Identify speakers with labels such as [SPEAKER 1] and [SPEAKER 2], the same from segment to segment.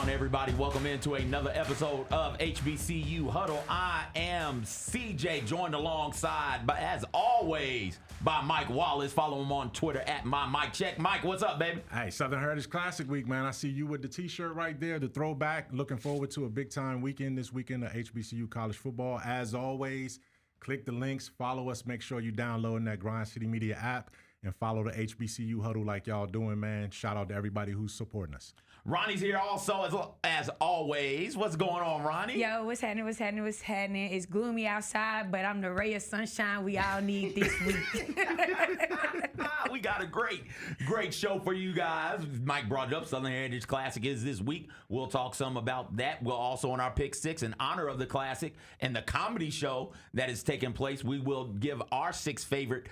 [SPEAKER 1] on, everybody? Welcome into another episode of HBCU Huddle. I am CJ, joined alongside, as always, by Mike Wallace. Follow him on Twitter at MyMikeCheck. Mike, what's up, baby?
[SPEAKER 2] Hey, Southern Heritage Classic Week, man. I see you with the T-shirt right there, the throwback. Looking forward to a big-time weekend this weekend of HBCU college football. As always, click the links, follow us, make sure you're downloading that Grind City Media app, and follow the HBCU Huddle like y'all doing, man. Shout out to everybody who's supporting us.
[SPEAKER 1] Ronnie's here also, as always. What's going on, Ronnie?
[SPEAKER 3] Yo, what's happening? It's gloomy outside, but I'm the ray of sunshine we all need this week.
[SPEAKER 1] We got a great show for you guys. Mike brought it up. Southern Heritage Classic is this week. We'll talk some about that. We'll also, in our Pick Six, in honor of the Classic and the comedy show that is taking place, we will give our 6 favorite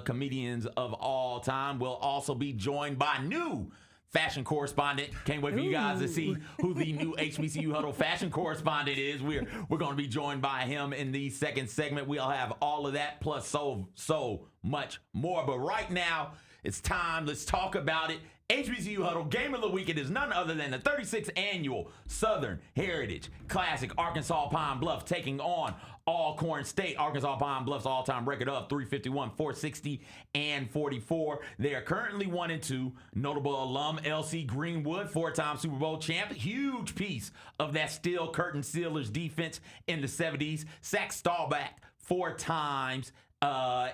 [SPEAKER 1] comedians of all time. We'll also be joined by new fashion correspondent. Can't wait for you guys to see who the new HBCU Huddle fashion correspondent is. We're going to be joined by him in the second segment. We'll have all of that plus so much more. But right now, it's time. Let's talk about it. HBCU Huddle Game of the Weekend is none other than the 36th Annual Southern Heritage Classic. Arkansas Pine Bluff taking on Alcorn State. Arkansas Pine Bluff's all-time record of 351, 460, and 44. They are currently 1-2. Notable alum LC Greenwood, 4-time Super Bowl champ. Huge piece of that Steel Curtain Steelers defense in the 70s. Sack Staubach 4 times.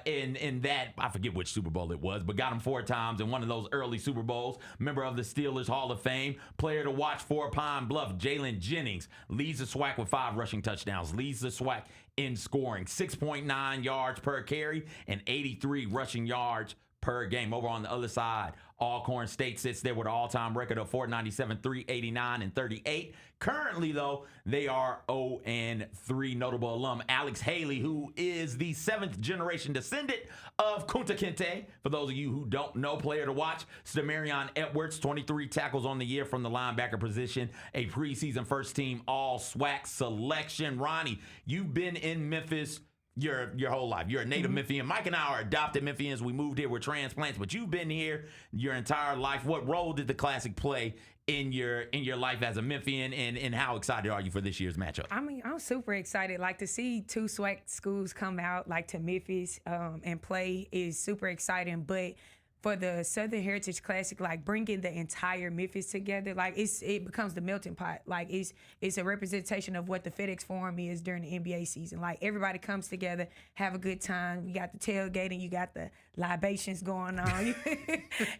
[SPEAKER 1] In that, I forget which Super Bowl it was, but got him 4 times in one of those early Super Bowls. Member of the Steelers Hall of Fame. Player to watch for Pine Bluff, Jalen Jennings. Leads the SWAC with 5 rushing touchdowns. Leads the SWAC in scoring. 6.9 yards per carry and 83 rushing yards per game. Over on the other side, Alcorn State sits there with an all-time record of 497, 389, and 38. Currently, though, they are 0-3. Notable alum Alex Haley, who is the 7th-generation descendant of Kunta Kinte. For those of you who don't know, player to watch, Stamarion Edwards, 23 tackles on the year from the linebacker position, a preseason first-team all-SWAC selection. Ronnie, you've been in Memphis your whole life. You're a native Memphian. Mike and I are adopted Memphians. We moved here with transplants, but you've been here your entire life. What role did the Classic play in your life as a Memphian, and how excited are you for this year's matchup?
[SPEAKER 3] I mean, I'm super excited. Like, to see 2 SWAC schools come out, like, to Memphis and play is super exciting. But for the Southern Heritage Classic, like, bringing the entire Memphis together, like, it becomes the melting pot. Like, it's a representation of what the FedEx Forum is during the NBA season. Like, everybody comes together, have a good time. You got the tailgating, you got the libations going on.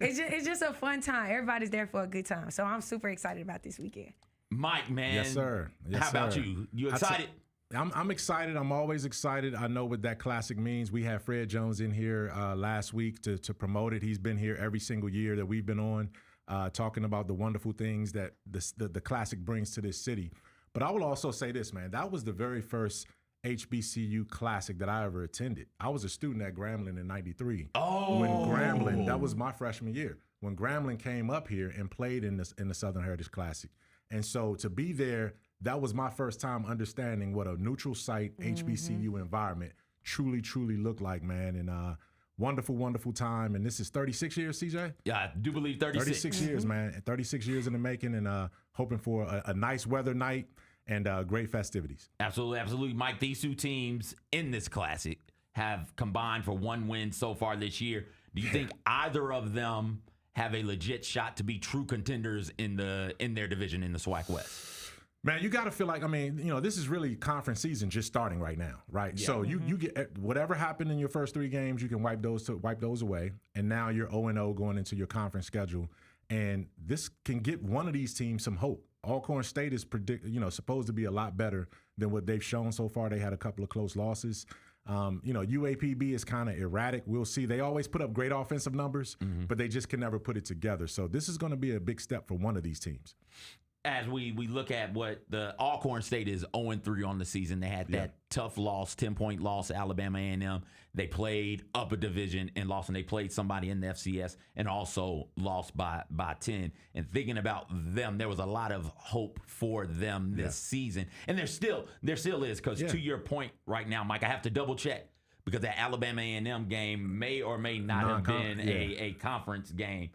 [SPEAKER 3] It's just a fun time. Everybody's there for a good time. So I'm super excited about this weekend.
[SPEAKER 1] Mike, man.
[SPEAKER 2] Yes, sir.
[SPEAKER 1] How about you? You excited?
[SPEAKER 2] I'm excited. I'm always excited. I know what that Classic means. We had Fred Jones in here last week to promote it. He's been here every single year that we've been on, talking about the wonderful things that the Classic brings to this city. But I will also say this, man. That was the very first HBCU Classic that I ever attended. I was a student at Grambling in '93.
[SPEAKER 1] Oh.
[SPEAKER 2] When Grambling, that was my freshman year, when Grambling came up here and played in the Southern Heritage Classic. And so to be there, that was my first time understanding what a neutral site HBCU environment truly looked like, man. And wonderful, wonderful time. And this is 36 years, CJ?
[SPEAKER 1] Yeah, I do believe 36.
[SPEAKER 2] 36 years, man. 36 years in the making, and hoping for a nice weather night and great festivities.
[SPEAKER 1] Absolutely. Mike, these 2 teams in this Classic have combined for 1 win so far this year. Do you think either of them have a legit shot to be true contenders in their division in the SWAC West?
[SPEAKER 2] Man, you got to feel like, I mean, this is really conference season just starting right now, right? Yeah. So you get whatever happened in your first 3 games, you can wipe those away, and now you're 0-0 going into your conference schedule, and this can get one of these teams some hope. Alcorn State is supposed to be a lot better than what they've shown so far. They had a couple of close losses. UAPB is kind of erratic. We'll see. They always put up great offensive numbers, but they just can never put it together. So this is going to be a big step for one of these teams.
[SPEAKER 1] As we look at what the Alcorn State is 0-3 on the season, they had that tough loss, 10-point loss to Alabama A&M. They played up a division and lost, and they played somebody in the FCS and also lost by 10. And thinking about them, there was a lot of hope for them this season. And there still is, because to your point right now, Mike, I have to double check, because that Alabama A&M game may or may not have been a conference game.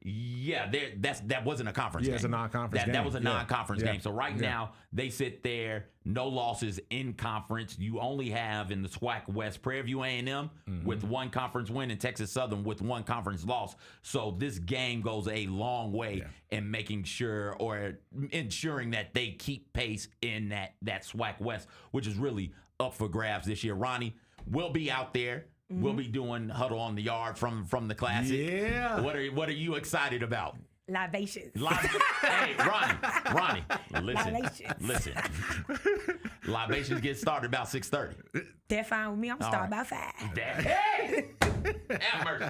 [SPEAKER 1] Yeah, that wasn't a conference game.
[SPEAKER 2] Yeah, it's a non-conference game.
[SPEAKER 1] That was a non-conference
[SPEAKER 2] Yeah.
[SPEAKER 1] game. So right now, they sit there, no losses in conference. You only have in the SWAC West Prairie View A&M with one conference win and Texas Southern with one conference loss. So this game goes a long way in making sure or ensuring that they keep pace in that SWAC West, which is really up for grabs this year. Ronnie will be out there. We'll be doing Huddle on the Yard from the Classic.
[SPEAKER 2] Yeah.
[SPEAKER 1] What are you excited about?
[SPEAKER 3] Libations.
[SPEAKER 1] Hey, Ronnie, listen.
[SPEAKER 3] Libations.
[SPEAKER 1] Libations get started about 6:30.
[SPEAKER 3] That's fine with me. I'm starting about 5.
[SPEAKER 1] Hey! Have mercy.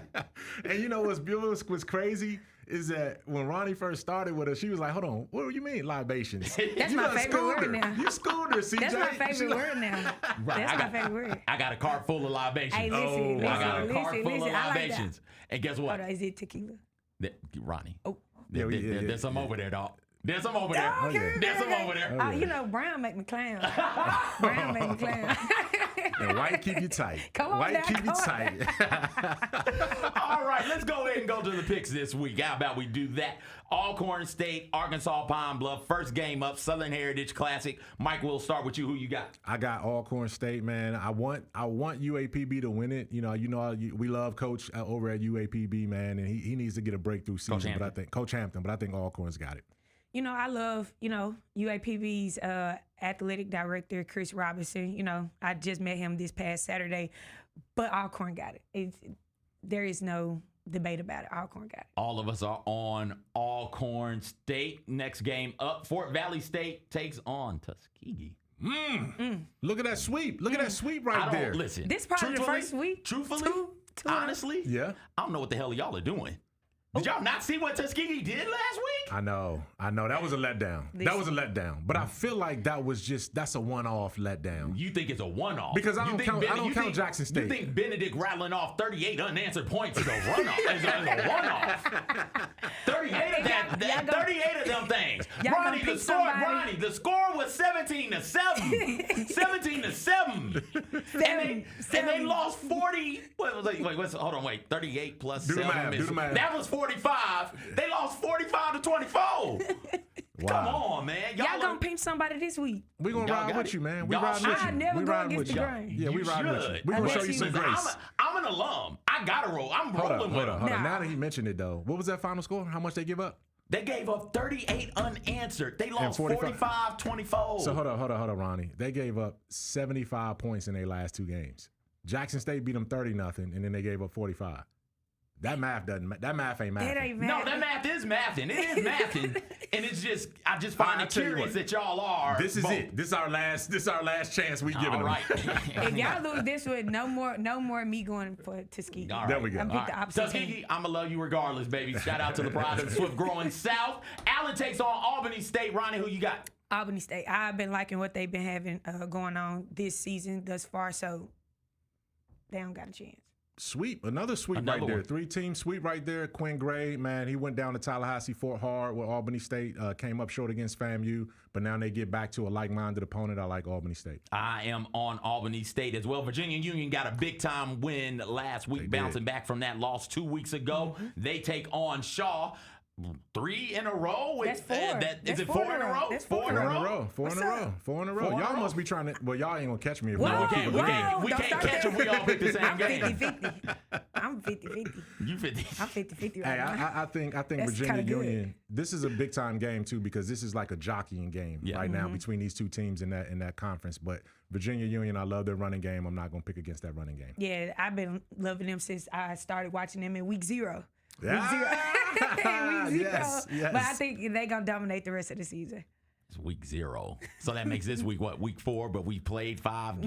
[SPEAKER 2] And you know what's crazy is that when Ronnie first started with us, she was like, "Hold on, what do you mean libations?"
[SPEAKER 3] That's
[SPEAKER 2] You
[SPEAKER 3] my
[SPEAKER 2] done
[SPEAKER 3] favorite
[SPEAKER 2] schooled
[SPEAKER 3] word
[SPEAKER 2] her.
[SPEAKER 3] now.
[SPEAKER 2] You schooled her, CJ.
[SPEAKER 3] That's my favorite word now. That's my favorite word.
[SPEAKER 1] I got a cart full of libations.
[SPEAKER 3] Hey, listen,
[SPEAKER 1] I got a cart full of
[SPEAKER 3] listen. I like that.
[SPEAKER 1] libations. And guess what?
[SPEAKER 3] Hold on, is it tequila?
[SPEAKER 1] Ronnie.
[SPEAKER 3] Oh.
[SPEAKER 1] There's some over there, dog. There's some over there.
[SPEAKER 3] Okay,
[SPEAKER 1] There's some over there.
[SPEAKER 3] You know, brown make me clown. Brown make me clown.
[SPEAKER 2] And white keep you tight.
[SPEAKER 3] Come on
[SPEAKER 2] white
[SPEAKER 3] now,
[SPEAKER 2] keep you
[SPEAKER 3] come on.
[SPEAKER 2] tight.
[SPEAKER 1] All right, let's go ahead and go to the picks this week. How about we do that? Alcorn State, Arkansas Pine Bluff, first game up, Southern Heritage Classic. Mike, we'll start with you. Who you got?
[SPEAKER 2] I got Alcorn State, man. I want UAPB to win it. You know, we love Coach over at UAPB, man, and he needs to get a breakthrough season. But I think Coach Hampton, but I think Alcorn's got it.
[SPEAKER 3] You know, I love, UAPB's athletic director, Chris Robinson. You know, I just met him this past Saturday, but Alcorn got it. There is no debate about it. Alcorn got it.
[SPEAKER 1] All of us are on Alcorn State. Next game up, Fort Valley State takes on Tuskegee.
[SPEAKER 2] Look at that sweep. Look at that sweep right there.
[SPEAKER 1] Listen,
[SPEAKER 3] This probably the first week.
[SPEAKER 1] Truthfully, honestly,
[SPEAKER 2] Yeah.
[SPEAKER 1] I don't know what the hell y'all are doing. Did y'all not see what Tuskegee did last week?
[SPEAKER 2] I know. That was a letdown. That was a letdown. But I feel like that's a one-off letdown.
[SPEAKER 1] You think it's a one-off?
[SPEAKER 2] Because I don't count Jackson State.
[SPEAKER 1] You think Benedict rattling off 38 unanswered points is a runoff? is a one-off? 38 of that. 38 of them things. Ronnie, the score was 17-7. 17-7. And they lost 40. Wait. 38 plus
[SPEAKER 2] Do the
[SPEAKER 1] 7
[SPEAKER 2] math, do the math.
[SPEAKER 1] That was 45. They lost 45-24. Come on, man.
[SPEAKER 3] Y'all gonna pinch somebody this week.
[SPEAKER 2] We're going to ride with you, man. We
[SPEAKER 1] Y'all
[SPEAKER 2] riding with
[SPEAKER 1] should.
[SPEAKER 2] you.
[SPEAKER 3] never
[SPEAKER 2] We
[SPEAKER 3] go
[SPEAKER 2] riding
[SPEAKER 3] against
[SPEAKER 2] with
[SPEAKER 3] the
[SPEAKER 2] you.
[SPEAKER 3] grain.
[SPEAKER 2] Yeah, we riding with you. We're going to show you some grace.
[SPEAKER 1] I'm an alum. I got to roll. I'm rolling with them.
[SPEAKER 2] Hold on. Now that he mentioned it, though, what was that final score? How much they give up?
[SPEAKER 1] They gave up 38 unanswered. They lost
[SPEAKER 2] 45.
[SPEAKER 1] 45-24.
[SPEAKER 2] So hold on, Ronnie. They gave up 75 points in their last 2 games. Jackson State beat them 30-0, and then they gave up 45. That math ain't math.
[SPEAKER 3] It ain't
[SPEAKER 1] No,
[SPEAKER 3] math.
[SPEAKER 1] that math is mathing. It is mathing. And it's just, I just find it curious that y'all are.
[SPEAKER 2] This is it. This is our last chance we giving them.
[SPEAKER 1] All right.
[SPEAKER 3] If y'all lose this one, no more me going for Tuskegee.
[SPEAKER 1] All right.
[SPEAKER 2] There we go.
[SPEAKER 3] I'm pick the opposite
[SPEAKER 1] Tuskegee,
[SPEAKER 3] team.
[SPEAKER 1] I'm going to love you regardless, baby. Shout out to the pride of the Swift Growing South. Allen takes on Albany State. Ronnie, who you got?
[SPEAKER 3] Albany State. I've been liking what they've been having going on this season thus far, so they don't got a chance.
[SPEAKER 2] Sweep, another sweep
[SPEAKER 1] Another
[SPEAKER 2] right there.
[SPEAKER 1] one.
[SPEAKER 2] 3-team sweep right there. Quinn Gray, man, he went down to Tallahassee, Fort Hard, where Albany State came up short against FAMU, but now they get back to a like-minded opponent. I like Albany State.
[SPEAKER 1] I am on Albany State as well. Virginia Union got a big-time win last week, bouncing back from that loss 2 weeks ago. They take on Shaw. 3 in a row?
[SPEAKER 3] That's 4.
[SPEAKER 1] Is it 4 in a row?
[SPEAKER 3] That's
[SPEAKER 1] 4 in a row?
[SPEAKER 2] Four in a row. Y'all must be trying to. Well, y'all ain't gonna catch me. If
[SPEAKER 3] Whoa,
[SPEAKER 2] y'all keep
[SPEAKER 1] We
[SPEAKER 2] it
[SPEAKER 1] can't
[SPEAKER 3] don't start
[SPEAKER 1] catch them. We all pick the same
[SPEAKER 3] I'm
[SPEAKER 1] game.
[SPEAKER 3] 50-50. I'm 50-50.
[SPEAKER 1] You 50.
[SPEAKER 3] I'm 50-50 right
[SPEAKER 2] Hey,
[SPEAKER 3] now.
[SPEAKER 2] I think
[SPEAKER 3] That's
[SPEAKER 2] Virginia
[SPEAKER 3] kinda good.
[SPEAKER 2] Union. This is a big time game too because this is like a jockeying game right now between these 2 teams in that conference. But Virginia Union, I love their running game. I'm not gonna pick against that running game.
[SPEAKER 3] Yeah, I've been loving them since I started watching them in week 0.
[SPEAKER 2] Yeah.
[SPEAKER 3] Week 0.
[SPEAKER 2] Yes.
[SPEAKER 3] But I think they're going to dominate the rest of the season.
[SPEAKER 1] It's week 0. So that makes this week, week 4? But we played 5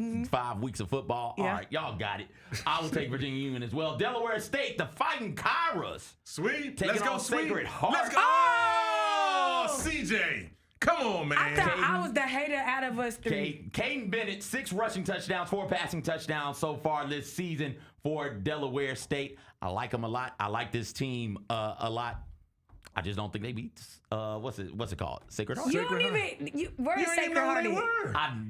[SPEAKER 1] weeks of football.
[SPEAKER 3] Yeah.
[SPEAKER 1] All right, y'all got it. I will take Virginia Union as well. Delaware State, the Fighting Kairos.
[SPEAKER 2] Sweet.
[SPEAKER 1] Taking
[SPEAKER 2] Let's go,
[SPEAKER 1] on
[SPEAKER 2] Sweet.
[SPEAKER 1] Sacred Heart.
[SPEAKER 2] Let's go. Oh, CJ. Come on, man.
[SPEAKER 3] I thought I was the hater out of us 3.
[SPEAKER 1] Caden Bennett, 6 rushing touchdowns, 4 passing touchdowns so far this season for Delaware State. I like them a lot. I like this team a lot. I just don't think they beat what's it called? Sacred Heart.
[SPEAKER 3] You don't even. Where's Sacred Heart?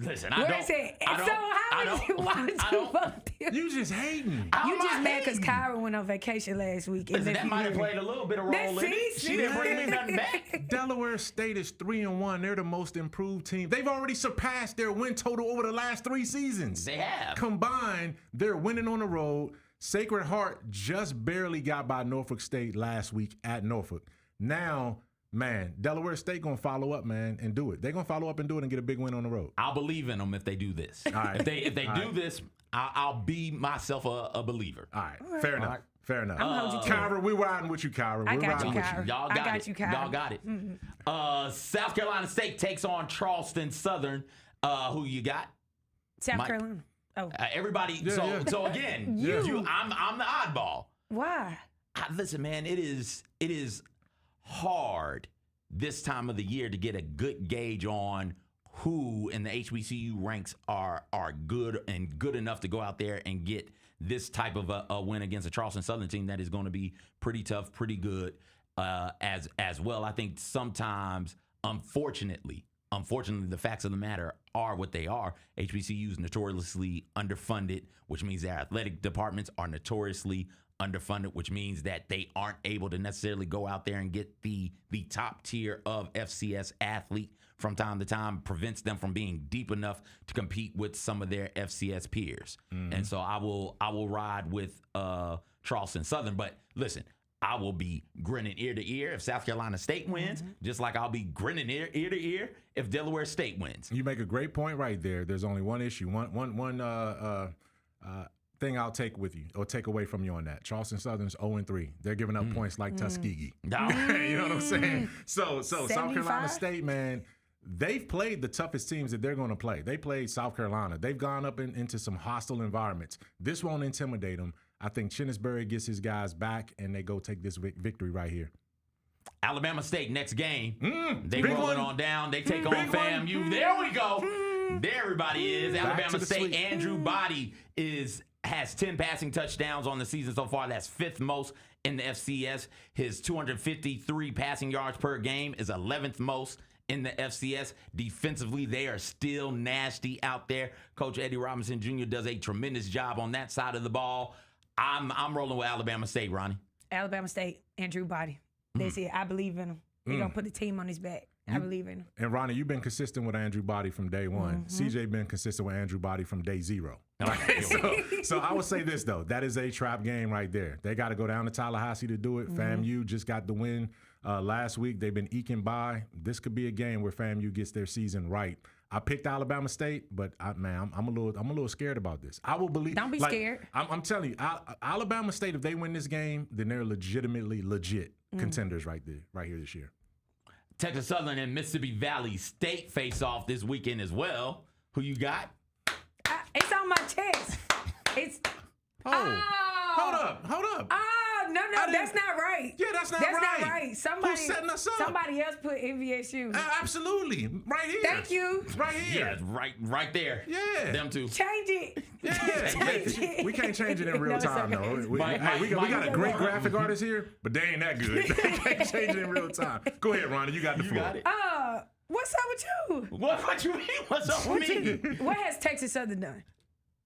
[SPEAKER 1] Listen,
[SPEAKER 3] Where is it? Why would you vote them?
[SPEAKER 2] You just hating.
[SPEAKER 3] You just mad because Kyra went on vacation last week.
[SPEAKER 1] Listen, that might have played a little bit of role in it. She didn't bring me nothing back.
[SPEAKER 2] Delaware State is 3-1. They're the most improved team. They've already surpassed their win total over the last 3 seasons.
[SPEAKER 1] They have.
[SPEAKER 2] Combined, they're winning on the road. Sacred Heart just barely got by Norfolk State last week at Norfolk. Now, man, Delaware State going to follow up, man, and do it. They're going to follow up and do it and get a big win on the road.
[SPEAKER 1] I'll believe in them if they do this.
[SPEAKER 2] All right.
[SPEAKER 1] If they do this, I'll be myself a believer.
[SPEAKER 2] All right. Fair enough. Fair enough.
[SPEAKER 3] Kyra,
[SPEAKER 2] we're riding with you, Kyra.
[SPEAKER 3] I got you, Kyra.
[SPEAKER 1] Y'all got it. Y'all got it. South Carolina State takes on Charleston Southern. Who you got?
[SPEAKER 3] South Carolina. Oh.
[SPEAKER 1] Everybody.
[SPEAKER 2] Yeah,
[SPEAKER 1] So again, I'm the oddball.
[SPEAKER 3] Why?
[SPEAKER 1] Listen, man, it is hard this time of the year to get a good gauge on who in the HBCU ranks are good and good enough to go out there and get this type of a win against a Charleston Southern team that is going to be pretty tough, pretty good as well. I think sometimes, unfortunately, the facts of the matter are what they are. HBCUs notoriously underfunded, which means their athletic departments are notoriously underfunded, which means that they aren't able to necessarily go out there and get the top tier of FCS athlete from time to time, prevents them from being deep enough to compete with some of their FCS peers. And so I will ride with Charleston Southern. But listen, I will be grinning ear to ear if South Carolina State wins, just like I'll be grinning ear to ear if Delaware State wins.
[SPEAKER 2] You make a great point right there. There's only one issue, one thing I'll take with you or take away from you on that. Charleston Southern's 0-3. They're giving up points like Tuskegee. You know what I'm saying? So 75? South Carolina State, man, they've played the toughest teams that they're going to play. They played South Carolina. They've gone up into some hostile environments. This won't intimidate them. I think Chinnisbury gets his guys back, and they go take this victory right here.
[SPEAKER 1] Alabama State, next game. They rolling on down. They take on FAMU. There we go. There everybody is. Alabama State, Andrew Body has 10 passing touchdowns on the season so far. That's 5th most in the FCS. His 253 passing yards per game is 11th most in the FCS. Defensively, they are still nasty out there. Coach Eddie Robinson Jr. does a tremendous job on that side of the ball. I'm rolling with Alabama State, Ronnie.
[SPEAKER 3] Alabama State, Andrew Body. That's it. I believe in him. They're going to put the team on his back. I believe in him.
[SPEAKER 2] And Ronnie, you've been consistent with Andrew Body from day one. CJ been consistent with Andrew Body from day 0. So I would say this, though. That is a trap game right there. They got to go down to Tallahassee to do it. FAMU just got the win last week. They've been eking by. This could be a game where FAMU gets their season right. I picked Alabama State, but I'm a little scared about this. I will believe.
[SPEAKER 3] Don't be scared.
[SPEAKER 2] I'm telling you, Alabama State, if they win this game, then they're legit contenders right here this year.
[SPEAKER 1] Texas Southern and Mississippi Valley State face off this weekend as well. Who you got?
[SPEAKER 3] It's on my chest. It's.
[SPEAKER 2] Hold up.
[SPEAKER 3] No, that's not right.
[SPEAKER 2] Yeah, that's not right.
[SPEAKER 3] Somebody
[SPEAKER 2] Who's setting us up?
[SPEAKER 3] Somebody else put MVSU.
[SPEAKER 2] Absolutely, right here.
[SPEAKER 3] Thank you.
[SPEAKER 2] Right here.
[SPEAKER 1] Yeah, it's right there.
[SPEAKER 2] Yeah,
[SPEAKER 1] them two.
[SPEAKER 3] Change it.
[SPEAKER 2] Yeah,
[SPEAKER 3] Change it.
[SPEAKER 2] We can't change it in real time though. We got a great graphic artist here, but they ain't that good. They can't change it in real time. Go ahead, Ronnie. You got the floor.
[SPEAKER 1] Got it.
[SPEAKER 3] What's up with you?
[SPEAKER 1] What you mean? What's up with me?
[SPEAKER 3] What has Texas Southern done?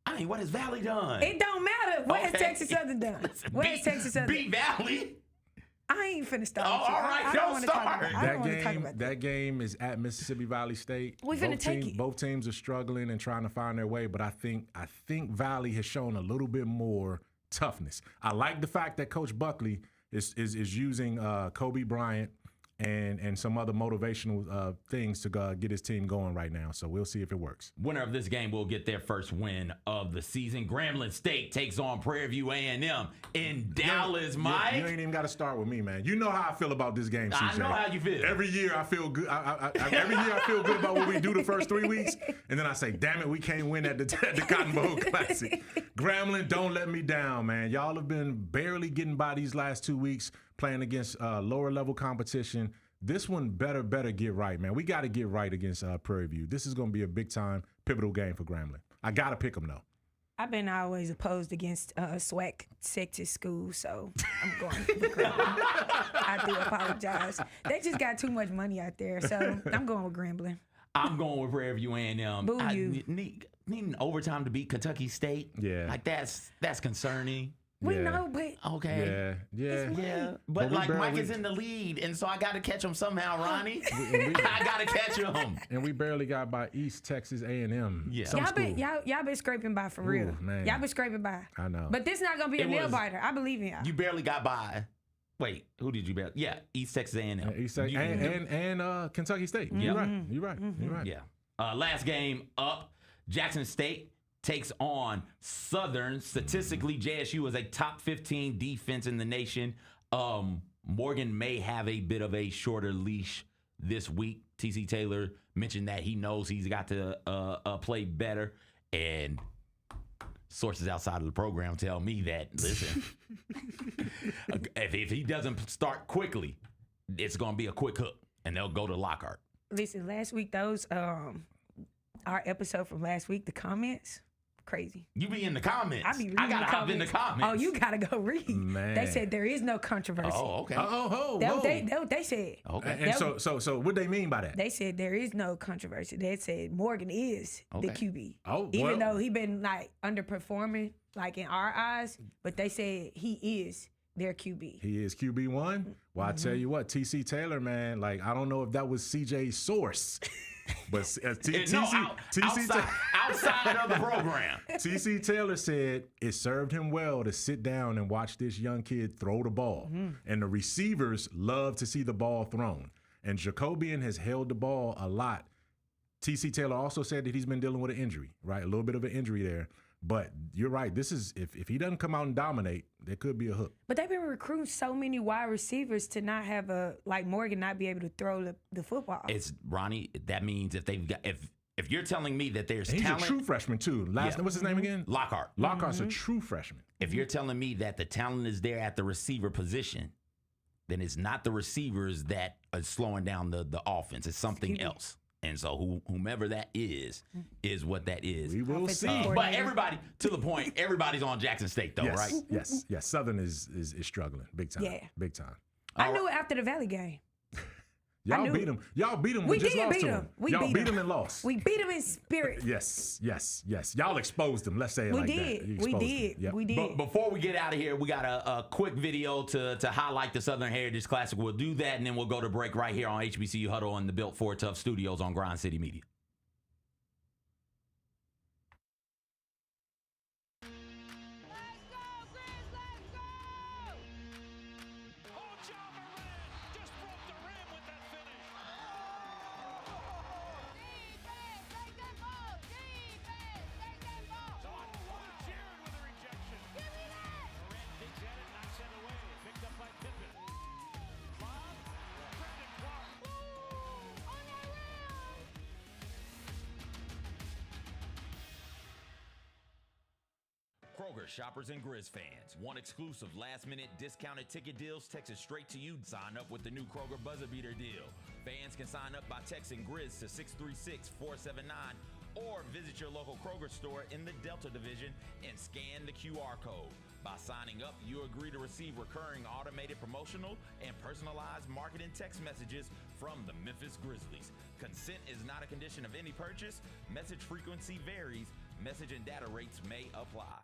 [SPEAKER 1] I mean, what has Valley done?
[SPEAKER 3] It don't matter. What has Texas Southern done? What has Texas Southern?
[SPEAKER 1] Beat Valley.
[SPEAKER 3] I ain't finna start.
[SPEAKER 1] All right, don't start.
[SPEAKER 2] That game is at Mississippi Valley State.
[SPEAKER 3] We finna take it.
[SPEAKER 2] Both teams are struggling and trying to find their way, but I think Valley has shown a little bit more toughness. I like the fact that Coach Buckley is using Kobe Bryant and some other motivational things to get his team going right now. So we'll see if it works.
[SPEAKER 1] Winner of this game will get their first win of the season. Grambling State takes on Prairie View A&M in Dallas, Mike.
[SPEAKER 2] You ain't even got to start with me, man. You know how I feel about this game, CJ.
[SPEAKER 1] I know how you feel.
[SPEAKER 2] Every year I feel good. Every year I feel good about what we do the first 3 weeks, and then I say, damn it, we can't win at the Cotton Bowl Classic. Grambling, don't let me down, man. Y'all have been barely getting by these last 2 weeks, playing against lower level competition. This one better get right, man. We got to get right against Prairie View. This is going to be a big time, pivotal game for Grambling. I got to pick them, though.
[SPEAKER 3] I've been always opposed against SWAC sexist schools, so I'm going with Grambling. I do apologize. They just got too much money out there, so I'm going with Grambling.
[SPEAKER 1] I'm going with Prairie View A&M.
[SPEAKER 3] Boo you.
[SPEAKER 1] Needing overtime to beat Kentucky State.
[SPEAKER 2] Yeah.
[SPEAKER 1] Like that's concerning.
[SPEAKER 3] We
[SPEAKER 2] Yeah.
[SPEAKER 3] know, but
[SPEAKER 1] Okay.
[SPEAKER 2] Yeah.
[SPEAKER 1] But
[SPEAKER 2] we
[SPEAKER 1] like
[SPEAKER 2] barely-
[SPEAKER 1] Mike is in the lead, and so I got to catch him somehow, Ronnie. I got to catch him.
[SPEAKER 2] And we barely got by East Texas A&M.
[SPEAKER 1] Yeah.
[SPEAKER 2] Some school.
[SPEAKER 3] y'all been scraping by for real.
[SPEAKER 2] man.
[SPEAKER 3] Y'all been scraping by.
[SPEAKER 2] I know.
[SPEAKER 3] But this not gonna be a
[SPEAKER 1] It
[SPEAKER 3] nail
[SPEAKER 1] was-
[SPEAKER 3] biter. I believe in y'all.
[SPEAKER 1] You barely got by. Wait, who did you barely? Yeah, East Texas A&M.
[SPEAKER 2] East Texas and Kentucky State.
[SPEAKER 1] Yeah.
[SPEAKER 2] You're right.
[SPEAKER 1] Yeah. Last game up, Jackson State takes on Southern. Statistically, JSU is a top 15 defense in the nation. Morgan may have a bit of a shorter leash this week. TC Taylor mentioned that he knows he's got to play better. And sources outside of the program tell me that, listen, if he doesn't start quickly, it's going to be a quick hook, and they'll go to Lockhart.
[SPEAKER 3] Listen, last week our episode from last week, the comments, crazy.
[SPEAKER 1] You be in the comments.
[SPEAKER 3] I be reading
[SPEAKER 1] gotta
[SPEAKER 3] the
[SPEAKER 1] hop in the comments.
[SPEAKER 3] Oh, you gotta go read.
[SPEAKER 2] Man.
[SPEAKER 3] They said there is no controversy.
[SPEAKER 1] Oh, okay.
[SPEAKER 3] That what they said.
[SPEAKER 1] Okay.
[SPEAKER 2] And so what they mean by that?
[SPEAKER 3] They said there is no controversy. They said Morgan is the
[SPEAKER 1] Okay.
[SPEAKER 3] QB.
[SPEAKER 2] Oh,
[SPEAKER 3] Even
[SPEAKER 2] well.
[SPEAKER 3] though he been like underperforming, like in our eyes, but they said he is their QB.
[SPEAKER 2] He is QB1. Well, I tell you what, TC Taylor, man, like, I don't know if that was CJ's source, but
[SPEAKER 1] outside of the program.
[SPEAKER 2] TC Taylor said it served him well to sit down and watch this young kid throw the ball. And the receivers love to see the ball thrown. And Jacobian has held the ball a lot. TC Taylor also said that he's been dealing with an injury, right? A little bit of an injury there. But you're right. This is if he doesn't come out and dominate, there could be a hook.
[SPEAKER 3] But they've been recruiting so many wide receivers to not have Morgan not be able to throw the football.
[SPEAKER 1] It's Ronnie. That means if they've got if you're telling me that there's
[SPEAKER 2] And he's
[SPEAKER 1] talent,
[SPEAKER 2] a true freshman too. What's his name again?
[SPEAKER 1] Lockhart.
[SPEAKER 2] Lockhart's a true freshman.
[SPEAKER 1] If you're telling me that the talent is there at the receiver position, then it's not the receivers that are slowing down the offense. It's something else. And so whomever that is what that is.
[SPEAKER 2] We will see.
[SPEAKER 1] But everybody, to the point, everybody's on Jackson State though, right?
[SPEAKER 2] Yes. Southern is struggling big time.
[SPEAKER 3] Yeah.
[SPEAKER 2] Big time.
[SPEAKER 3] I knew it after the Valley game.
[SPEAKER 2] Y'all
[SPEAKER 3] knew
[SPEAKER 2] beat
[SPEAKER 3] it.
[SPEAKER 2] them. Y'all beat them.
[SPEAKER 3] We
[SPEAKER 2] We just
[SPEAKER 3] did
[SPEAKER 2] lost
[SPEAKER 3] beat
[SPEAKER 2] to
[SPEAKER 3] them.
[SPEAKER 2] them.
[SPEAKER 3] We
[SPEAKER 2] Y'all
[SPEAKER 3] beat
[SPEAKER 2] beat
[SPEAKER 3] them.
[SPEAKER 2] them and lost.
[SPEAKER 3] We beat them in spirit.
[SPEAKER 2] Yes. Y'all exposed them. Let's say it
[SPEAKER 3] We
[SPEAKER 2] like
[SPEAKER 3] did.
[SPEAKER 2] that. You
[SPEAKER 3] We
[SPEAKER 2] exposed
[SPEAKER 3] did.
[SPEAKER 2] them. Yep.
[SPEAKER 3] We did.
[SPEAKER 1] But before we get out of here, we got a quick video to highlight the Southern Heritage Classic. We'll do that, and then we'll go to break right here on HBCU Huddle and the Built for Tough Studios on Grind City Media. Kroger shoppers and Grizz fans. Want exclusive last-minute discounted ticket deals texted straight to you? Sign up with the new Kroger Buzzer Beater deal. Fans can sign up by texting Grizz to 636-479 or visit your local Kroger store in the Delta Division and scan the QR code. By signing up, you agree to receive recurring automated promotional and personalized marketing text messages from the Memphis Grizzlies. Consent is not a condition of any purchase. Message frequency varies. Message and data rates may apply.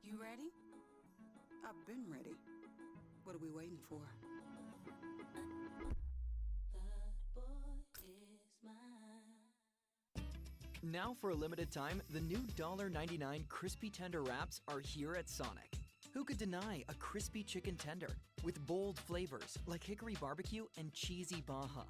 [SPEAKER 4] You ready? I've been ready. What are we waiting for?
[SPEAKER 5] Now for a limited time, the new $1.99 crispy tender wraps are here at Sonic. Who could deny a crispy chicken tender with bold flavors like hickory barbecue and cheesy Baja?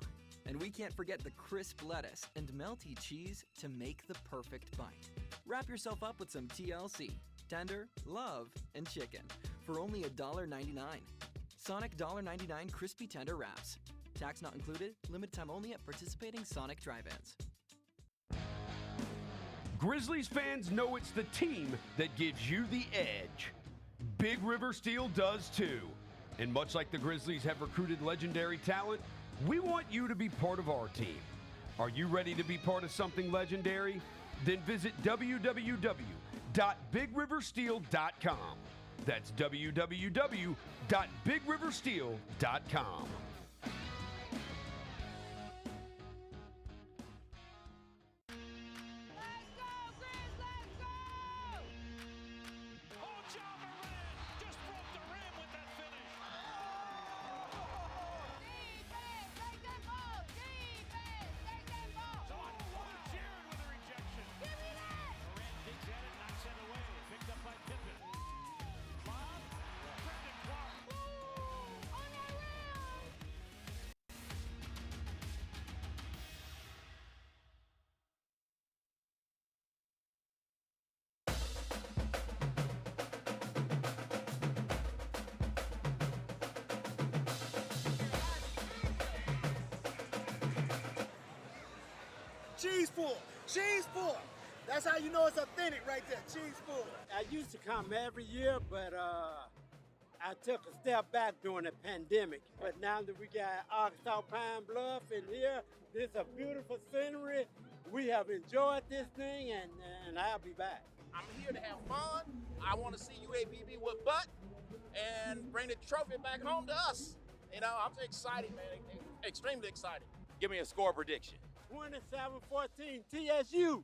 [SPEAKER 5] And we can't forget the crisp lettuce and melty cheese to make the perfect bite. Wrap yourself up with some TLC, tender, love, and chicken for only $1.99. Sonic $1.99 crispy tender wraps. Tax not included. Limited time only at participating Sonic drive-ins.
[SPEAKER 6] Grizzlies fans know it's the team that gives you the edge. Big River Steel does too. And much like the Grizzlies have recruited legendary talent, we want you to be part of our team. Are you ready to be part of something legendary? Then visit www.bigriversteel.com. That's www.bigriversteel.com.
[SPEAKER 7] Cheese full, cheese full. That's how you know it's authentic right there, cheese full. I used to come every year, but I took a step back during the pandemic. But now that we got Arkansas Pine Bluff in here, this is a beautiful scenery. We have enjoyed this thing, and I'll be back.
[SPEAKER 8] I'm here to have fun. I want to see UAPB with butt and bring the trophy back home to us. You know, I'm excited, man, extremely excited. Give me a score prediction.
[SPEAKER 7] 27-14 TSU.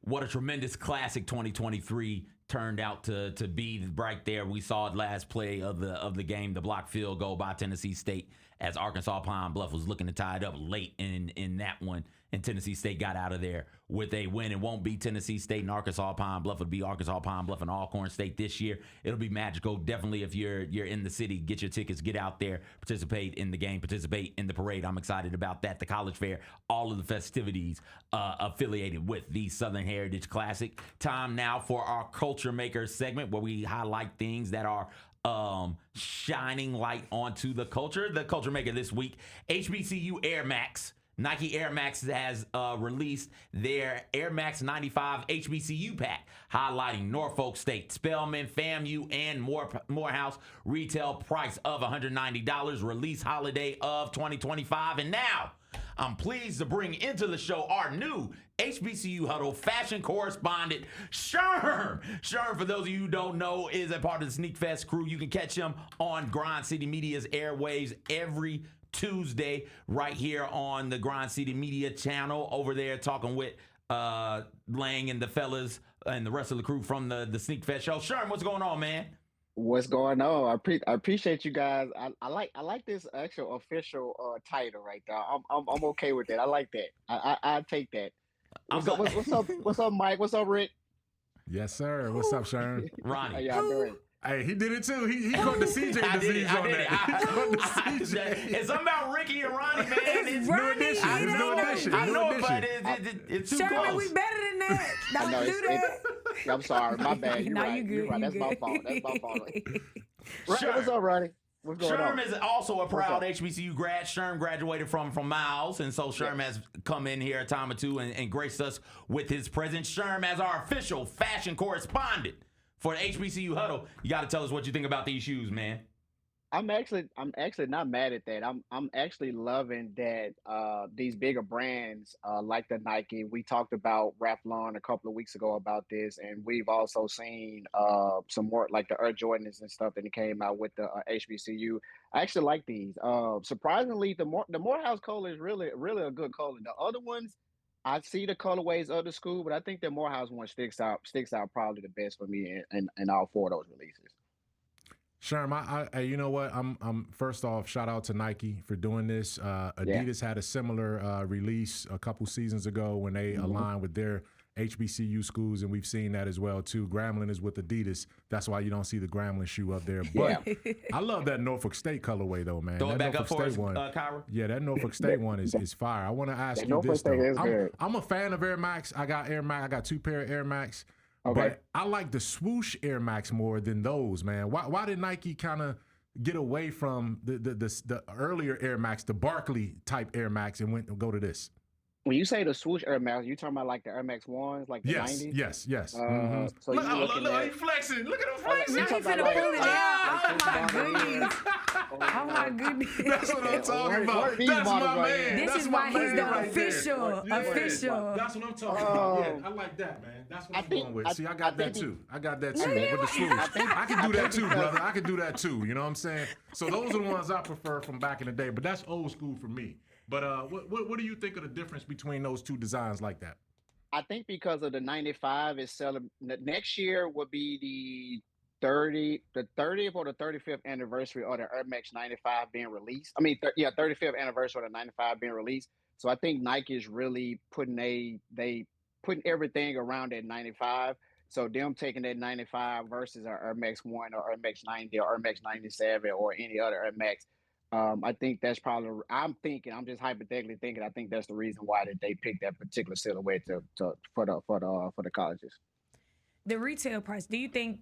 [SPEAKER 1] What a tremendous classic 2023 turned out to be right there. We saw it last play of the game, the block field goal by Tennessee State, as Arkansas Pine Bluff was looking to tie it up late in that one, and Tennessee State got out of there with a win. It won't be Tennessee State and Arkansas Pine Bluff. It'll be Arkansas Pine Bluff and Alcorn State this year. It'll be magical. Definitely, if you're in the city, get your tickets, get out there, participate in the game, participate in the parade. I'm excited about that. The college fair, all of the festivities affiliated with the Southern Heritage Classic. Time now for our Culture Maker segment, where we highlight things that are shining light onto the culture. The Culture Maker this week, HBCU Air Max. Nike Air Max has released their Air Max 95 HBCU pack, highlighting Norfolk State, Spelman, FAMU, and Morehouse. Retail price of $190, release holiday of 2025. And now, I'm pleased to bring into the show our new HBCU Huddle fashion correspondent, Sherm. Sherm, for those of you who don't know, is a part of the Sneak Fest crew. You can catch him on Grind City Media's airwaves every Tuesday right here on the Grind City Media channel, over there talking with Lang and the fellas and the rest of the crew from the Sneak Fest show. Sherm, what's going on, man?
[SPEAKER 9] What's going on? I appreciate you guys. I like this actual official title right there. I'm okay with that. I like that. I take that. What's up, Mike? What's up, Rick?
[SPEAKER 2] Yes, sir. What's up, Sherm?
[SPEAKER 1] Ronnie.
[SPEAKER 9] How y'all doing?
[SPEAKER 2] Hey, he did it too. He caught the CJ disease on that. He caught the CJ.
[SPEAKER 1] It's something about Ricky and Ronnie, man.
[SPEAKER 3] It's Ronnie.
[SPEAKER 2] It's
[SPEAKER 1] I know,
[SPEAKER 2] new edition.
[SPEAKER 1] I know, but it's too
[SPEAKER 3] Sherman,
[SPEAKER 1] close.
[SPEAKER 3] we better than that. Don't do that.
[SPEAKER 9] I'm sorry, my bad. You're
[SPEAKER 3] No,
[SPEAKER 9] right.
[SPEAKER 3] you good.
[SPEAKER 9] You're right.
[SPEAKER 3] You
[SPEAKER 9] That's my
[SPEAKER 3] good.
[SPEAKER 9] fault. That's my fault. Right,
[SPEAKER 1] Sherm.
[SPEAKER 9] what's up, Ronnie? What's going on?
[SPEAKER 1] Sherm is also a proud
[SPEAKER 9] up?
[SPEAKER 1] HBCU grad. Sherm graduated from Miles, and so Sherm has come in here a time or two and graced us with his presence. Sherm, as our official fashion correspondent for the HBCU Huddle, you got to tell us what you think about these shoes, man.
[SPEAKER 9] I'm actually not mad at that. I'm actually loving that these bigger brands like the Nike. We talked about Ralph Lauren a couple of weeks ago about this, and we've also seen some more like the Air Jordans and stuff that came out with the HBCU. I actually like these. Surprisingly, the Morehouse color is really a good color. The other ones, I see the colorways of the school, but I think the Morehouse one sticks out probably the best for me in all four of those releases.
[SPEAKER 2] Sherm, I you know what? I'm first off, shout out to Nike for doing this. Adidas had a similar release a couple seasons ago when they aligned with their HBCU schools, and we've seen that as well too. Grambling is with Adidas. That's why you don't see the Grambling shoe up there. But I love that Norfolk State colorway though, man.
[SPEAKER 1] Throw
[SPEAKER 2] that
[SPEAKER 1] it back
[SPEAKER 2] Norfolk
[SPEAKER 1] up for
[SPEAKER 2] State
[SPEAKER 1] us,
[SPEAKER 2] one.
[SPEAKER 1] Kyra.
[SPEAKER 2] Yeah, that Norfolk State one is fire. I want to ask you
[SPEAKER 9] Norfolk
[SPEAKER 2] this
[SPEAKER 9] State is
[SPEAKER 2] though.
[SPEAKER 9] good.
[SPEAKER 2] I'm a fan of Air Max. I got Air Max. I got 2 pair of Air Max.
[SPEAKER 9] Okay.
[SPEAKER 2] But I like the swoosh Air Max more than those, man. Why did Nike kind of get away from the earlier Air Max, the Barkley type Air Max, and go to this?
[SPEAKER 9] When you say the swoosh Air Max, you talking about like the Air Max ones, like the 90s?
[SPEAKER 2] Yes.
[SPEAKER 9] So
[SPEAKER 2] Look,
[SPEAKER 9] you looking
[SPEAKER 2] look,
[SPEAKER 9] at
[SPEAKER 2] he flexing. Look at him flexing.
[SPEAKER 3] Now he
[SPEAKER 9] talking
[SPEAKER 3] finna
[SPEAKER 9] about
[SPEAKER 3] pull it
[SPEAKER 9] like-
[SPEAKER 3] out.
[SPEAKER 9] like
[SPEAKER 3] Oh my
[SPEAKER 9] $6
[SPEAKER 3] goodness. Oh my goodness.
[SPEAKER 2] That's what I'm talking about.
[SPEAKER 9] What are these
[SPEAKER 2] That's my
[SPEAKER 9] models right
[SPEAKER 2] man.
[SPEAKER 9] here?
[SPEAKER 3] This
[SPEAKER 2] That's
[SPEAKER 3] is
[SPEAKER 2] my
[SPEAKER 3] why he's
[SPEAKER 2] man
[SPEAKER 3] the
[SPEAKER 2] right there.
[SPEAKER 3] official.
[SPEAKER 2] Yeah,
[SPEAKER 3] Official.
[SPEAKER 2] That's what I'm talking about. Yeah, I like that, man. That's what I'm going with. See, I got that too. I got that too with the swoosh. I can do that too, brother. I can do that too. You know what I'm saying? So those are the ones I prefer from back in the day. But that's old school for me. But what do you think of the difference between those two designs like that?
[SPEAKER 9] I think because of the 95 is next year will be the 30th or the 35th anniversary of the Air Max 95 being released. I mean, 35th anniversary of the 95 being released. So I think Nike is really putting everything around that 95. So them taking that 95 versus our Air Max 1 or Air Max 90 or Air Max 97 or any other Air Max. I think that's probably. I'm just hypothetically thinking. I think that's the reason why that they picked that particular silhouette for the colleges.
[SPEAKER 3] The retail price, do you think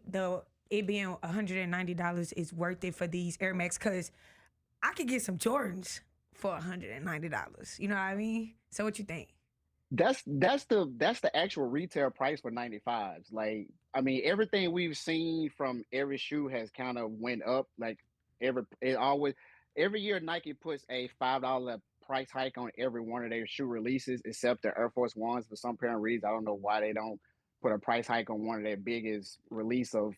[SPEAKER 3] it being $190 is worth it for these Air Max? Because I could get some Jordans for $190. You know what I mean? So what you think?
[SPEAKER 9] That's the actual retail price for 95s. Like, I mean, everything we've seen from every shoe has kind of went up. Like every year Nike puts a $5 price hike on every one of their shoe releases, except the Air Force Ones. For some apparent reason, I don't know why they don't put a price hike on one of their biggest release of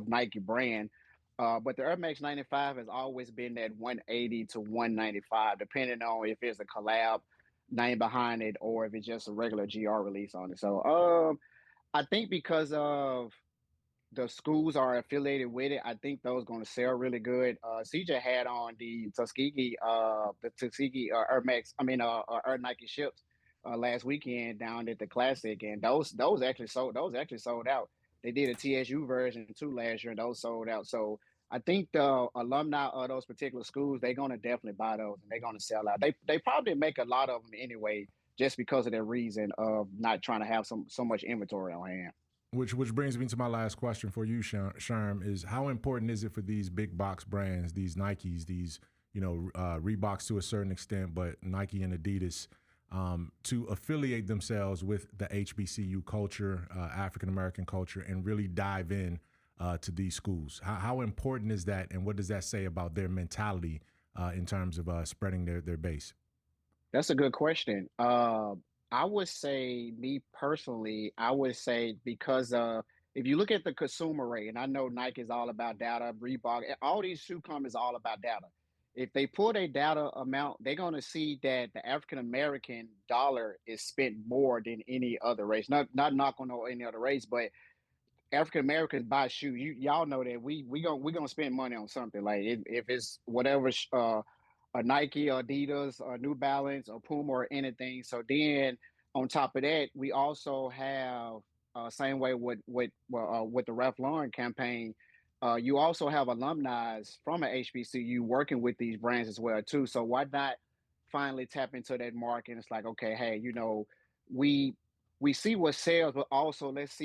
[SPEAKER 9] Nike brand. But the Air Max 95 has always been that 180 to 195, depending on if it's a collab name behind it or if it's just a regular GR release on it. So I think because of the schools are affiliated with it, I think those going to sell really good. CJ had on the Tuskegee Air Max, Air Nike ships last weekend down at the Classic, and those actually sold out. They did a TSU version too last year, and those sold out. So I think the alumni of those particular schools, they're going to definitely buy those, and they're going to sell out. They probably make a lot of them anyway, just because of their reason of not trying to have so much inventory on hand.
[SPEAKER 2] Which brings me to my last question for you, Sherm, is how important is it for these big box brands, these Nikes, these Reeboks to a certain extent, but Nike and Adidas, to affiliate themselves with the HBCU culture, African American culture, and really dive in to these schools? How important is that, and what does that say about their mentality in terms of spreading their base?
[SPEAKER 9] That's a good question. I would say, me personally, because if you look at the consumer rate, and I know Nike is all about data, Reebok, all these shoe companies are all about data. If they pull their data amount, they're going to see that the African American dollar is spent more than any other race. Not knocking on any other race, but African Americans buy shoes. Y'all know that we gonna spend money on something. Like if it's whatever. A Nike, or Adidas, or New Balance, or Puma, or anything. So then, on top of that, we also have same way with the Ralph Lauren campaign. You also have alumni from a HBCU working with these brands as well too. So why not finally tap into that market? And it's like, okay, hey, we see what sells, but also let's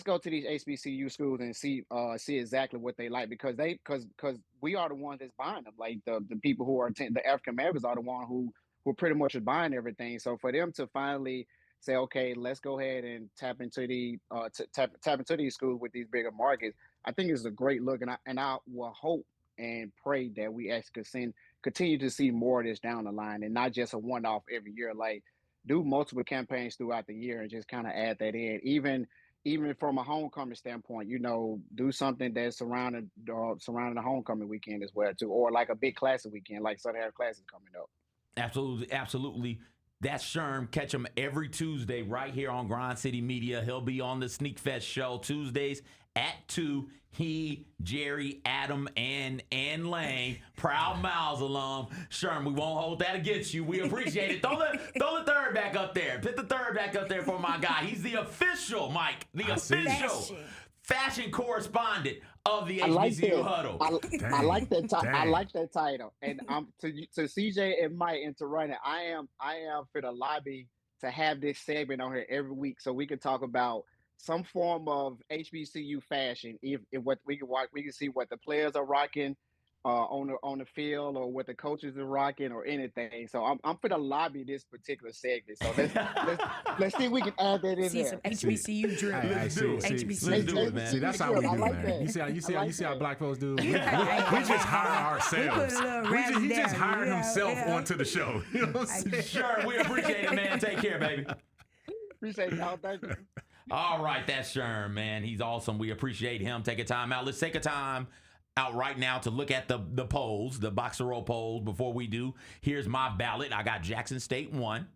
[SPEAKER 9] go to these HBCU schools and see exactly what they like, because we are the ones that's buying them. Like the people who are the African Americans are the one who pretty much are buying everything. So for them to finally say, okay, let's go ahead and tap into tap into these schools with these bigger markets, I think it's a great look, and I will hope and pray that we actually continue to see more of this down the line, and not just a one-off every year. Like, do multiple campaigns throughout the year and just kind of add that in. Even from a homecoming standpoint, do something that's surrounding the homecoming weekend as well too, or like a big classic weekend, like Southern Air Classic coming up.
[SPEAKER 1] Absolutely, absolutely. That's Sherm. Catch him every Tuesday right here on Grind City Media. He'll be on the Sneak Fest show Tuesdays at 2. He, Jerry, Adam, and Lane, Proud Miles alum. Sherm, we won't hold that against you. We appreciate it. Throw the third back up there. Put the third back up there for my guy. He's the official, Mike, the official fashion correspondent of the HBCU Huddle.
[SPEAKER 9] I like that. I like that title. And to CJ and Mike and to run it. I am for the lobby to have this segment on here every week, so we can talk about some form of HBCU fashion. If what we can see what the players are rocking on the field, or what the coaches are rocking, or anything. So I'm for the lobby this particular segment. So let's see if we can add that in
[SPEAKER 3] See
[SPEAKER 9] there.
[SPEAKER 3] some HBCU drill.
[SPEAKER 1] Let's do it, man.
[SPEAKER 2] See, that's how we do, man.
[SPEAKER 9] that.
[SPEAKER 2] You see how black folks do. We just hire ourselves. He just hired himself onto the show. You know what I'm saying?
[SPEAKER 1] Sure, we appreciate it, man. Take care, baby.
[SPEAKER 9] Appreciate y'all. Thank you.
[SPEAKER 1] All right, that's Sherm, man. He's awesome. We appreciate him. Take a time out. Let's take a time out right now to look at the polls, the Boxer Roll polls. Before we do, here's my ballot. I got Jackson State 1,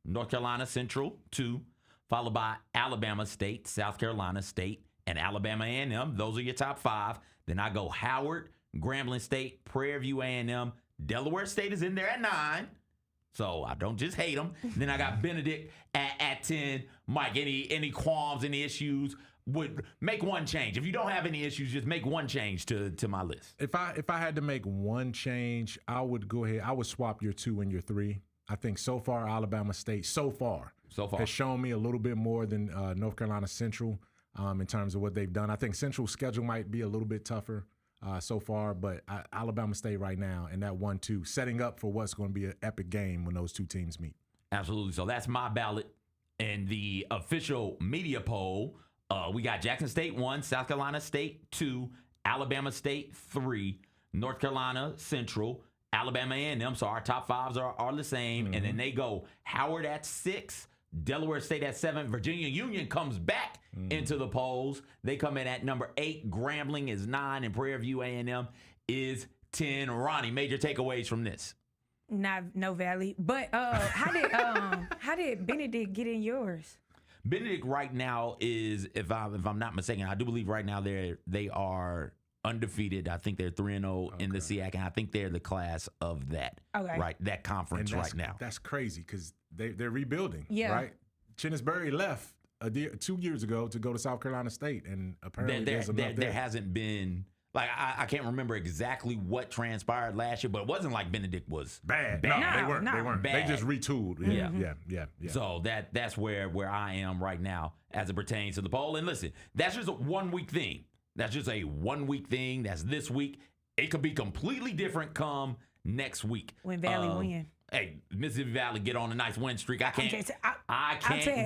[SPEAKER 1] North Carolina Central 2, followed by Alabama State, South Carolina State, and Alabama A&M. Those are your top 5. Then I go Howard, Grambling State, Prairie View A&M. Delaware State is in there at 9. So I don't just hate them. Then I got Benedict at 10. Mike, any qualms, any issues? Would make one change. If you don't have any issues, just make one change to my list.
[SPEAKER 2] If I had to make one change, I would go ahead. I would swap your 2 and your 3. I think so far Alabama State so far has shown me a little bit more than North Carolina Central in terms of what they've done. I think Central's schedule might be a little bit tougher so far, but Alabama State right now and that 1-2 setting up for what's going to be an epic game when those two teams meet.
[SPEAKER 1] Absolutely. So that's my ballot. And the official media poll, we got Jackson State 1, South Carolina State 2, Alabama State 3, North Carolina Central, Alabama A&M. So our top 5s are the same. Mm-hmm. And then they go Howard at 6, Delaware State at 7. Virginia Union comes back into the polls. They come in at number 8. Grambling is 9, and Prairie View A&M is 10. Ronnie, major takeaways from this?
[SPEAKER 3] No Valley. But how did Benedict get in yours?
[SPEAKER 1] Benedict right now is, if I'm not mistaken, I do believe right now they are undefeated. I think they're 3-0 in the SEAC, and I think they're the class of that that conference right now.
[SPEAKER 2] That's crazy because they're rebuilding.
[SPEAKER 3] Yeah.
[SPEAKER 2] Right. Chinnisbury left 2 years ago to go to South Carolina State, and apparently there
[SPEAKER 1] hasn't been. Like, I can't remember exactly what transpired last year, but it wasn't like Benedict was
[SPEAKER 2] bad. No, they weren't.
[SPEAKER 1] Bad.
[SPEAKER 2] They just retooled. Yeah.
[SPEAKER 1] So that's where I am right now as it pertains to the poll. And listen, that's just a 1 week thing. That's just a 1 week thing. That's this week. It could be completely different come next week.
[SPEAKER 3] When Valley win.
[SPEAKER 1] Hey, Mississippi Valley get on a nice win streak. I can't
[SPEAKER 3] you,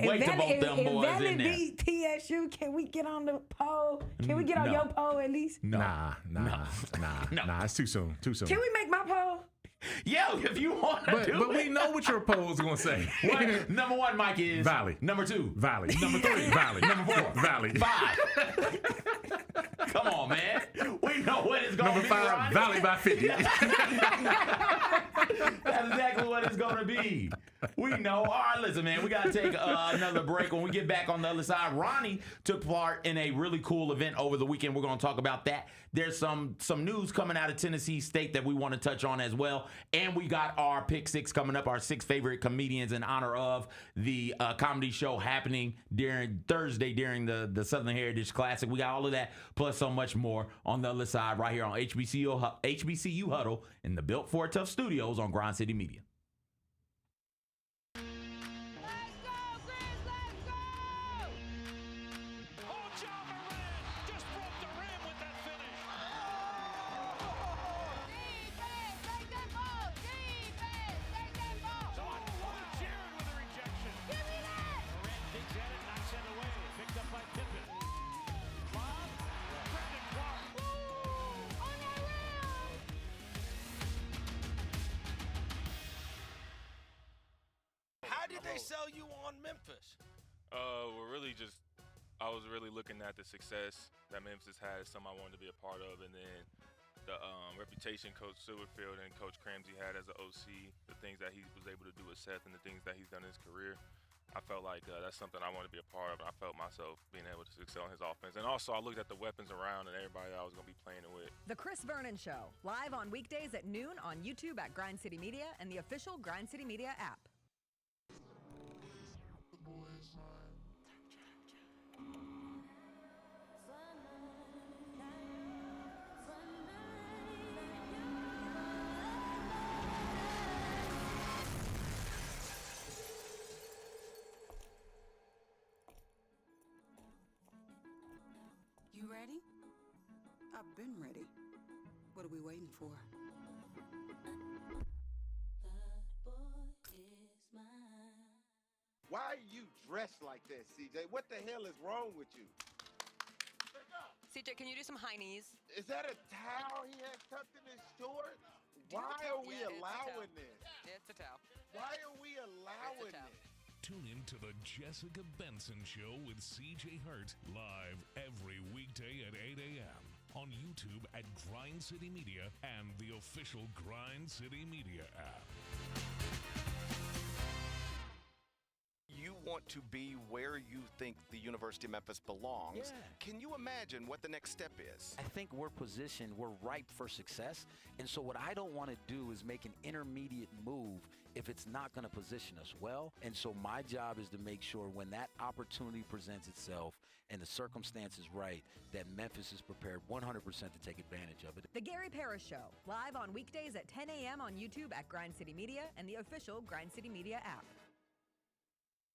[SPEAKER 1] wait to vote them boys
[SPEAKER 3] Valley
[SPEAKER 1] in there.
[SPEAKER 3] beat TSU, can we get on the poll? Can we get on your poll at least?
[SPEAKER 2] Nah. It's too soon.
[SPEAKER 3] Can we make my poll?
[SPEAKER 1] Yeah, if you want to do
[SPEAKER 2] but we know what your poll is going to say.
[SPEAKER 1] Number 1, Mike, is
[SPEAKER 2] Valley.
[SPEAKER 1] Number 2,
[SPEAKER 2] Valley.
[SPEAKER 1] Number 3,
[SPEAKER 2] Valley.
[SPEAKER 1] Number 4,
[SPEAKER 2] Valley.
[SPEAKER 1] 5. Come on, man. We know what it's going to be.
[SPEAKER 2] Number 5,
[SPEAKER 1] Ronnie.
[SPEAKER 2] Valley by 50.
[SPEAKER 1] That's exactly what it's going to be. We know. All right, listen, man. We got to take another break. When we get back on the other side, Ronnie took part in a really cool event over the weekend. We're going to talk about that. There's some news coming out of Tennessee State that we want to touch on as well. And we got our Pick 6 coming up, our 6 favorite comedians in honor of the comedy show happening during Thursday during the Southern Heritage Classic. We got all of that, plus so much more on the other side right here on HBCU Huddle in the Built for Tough Studios on Grind City Media.
[SPEAKER 10] did they sell you on Memphis?
[SPEAKER 11] Well, really I was really looking at the success that Memphis had, something I wanted to be a part of, and then the reputation Coach Silverfield and Coach Cramsey had as an OC, the things that he was able to do with Seth and the things that he's done in his career. I felt like that's something I wanted to be a part of, and I felt myself being able to excel in his offense. And also, I looked at the weapons around and everybody that I was going to be playing it with.
[SPEAKER 12] The Chris Vernon Show, live on weekdays at noon on YouTube at Grind City Media and the official Grind City Media app.
[SPEAKER 4] You ready? I've been ready. What are we waiting for?
[SPEAKER 13] Why are you dressed like that, CJ? What the hell is wrong with you?
[SPEAKER 14] CJ, can you do some high knees?
[SPEAKER 13] Is that a towel he has tucked in his shorts? Why are we allowing this?
[SPEAKER 14] It's a towel.
[SPEAKER 13] Why are we allowing this?
[SPEAKER 15] Tune in to the Jessica Benson Show with CJ Hurt live every weekday at 8 a.m. on YouTube at Grind City Media and the official Grind City Media app.
[SPEAKER 10] You want to be where you think the University of Memphis belongs.
[SPEAKER 16] Yeah.
[SPEAKER 10] Can you imagine what the next step is?
[SPEAKER 16] I think we're positioned, we're ripe for success. And so what I don't want to do is make an intermediate move if it's not going to position us well. And so my job is to make sure when that opportunity presents itself and the circumstance is right, that Memphis is prepared 100% to take advantage of it.
[SPEAKER 12] The Gary Parrish Show, live on weekdays at 10 a.m. on YouTube at Grind City Media and the official Grind City Media app.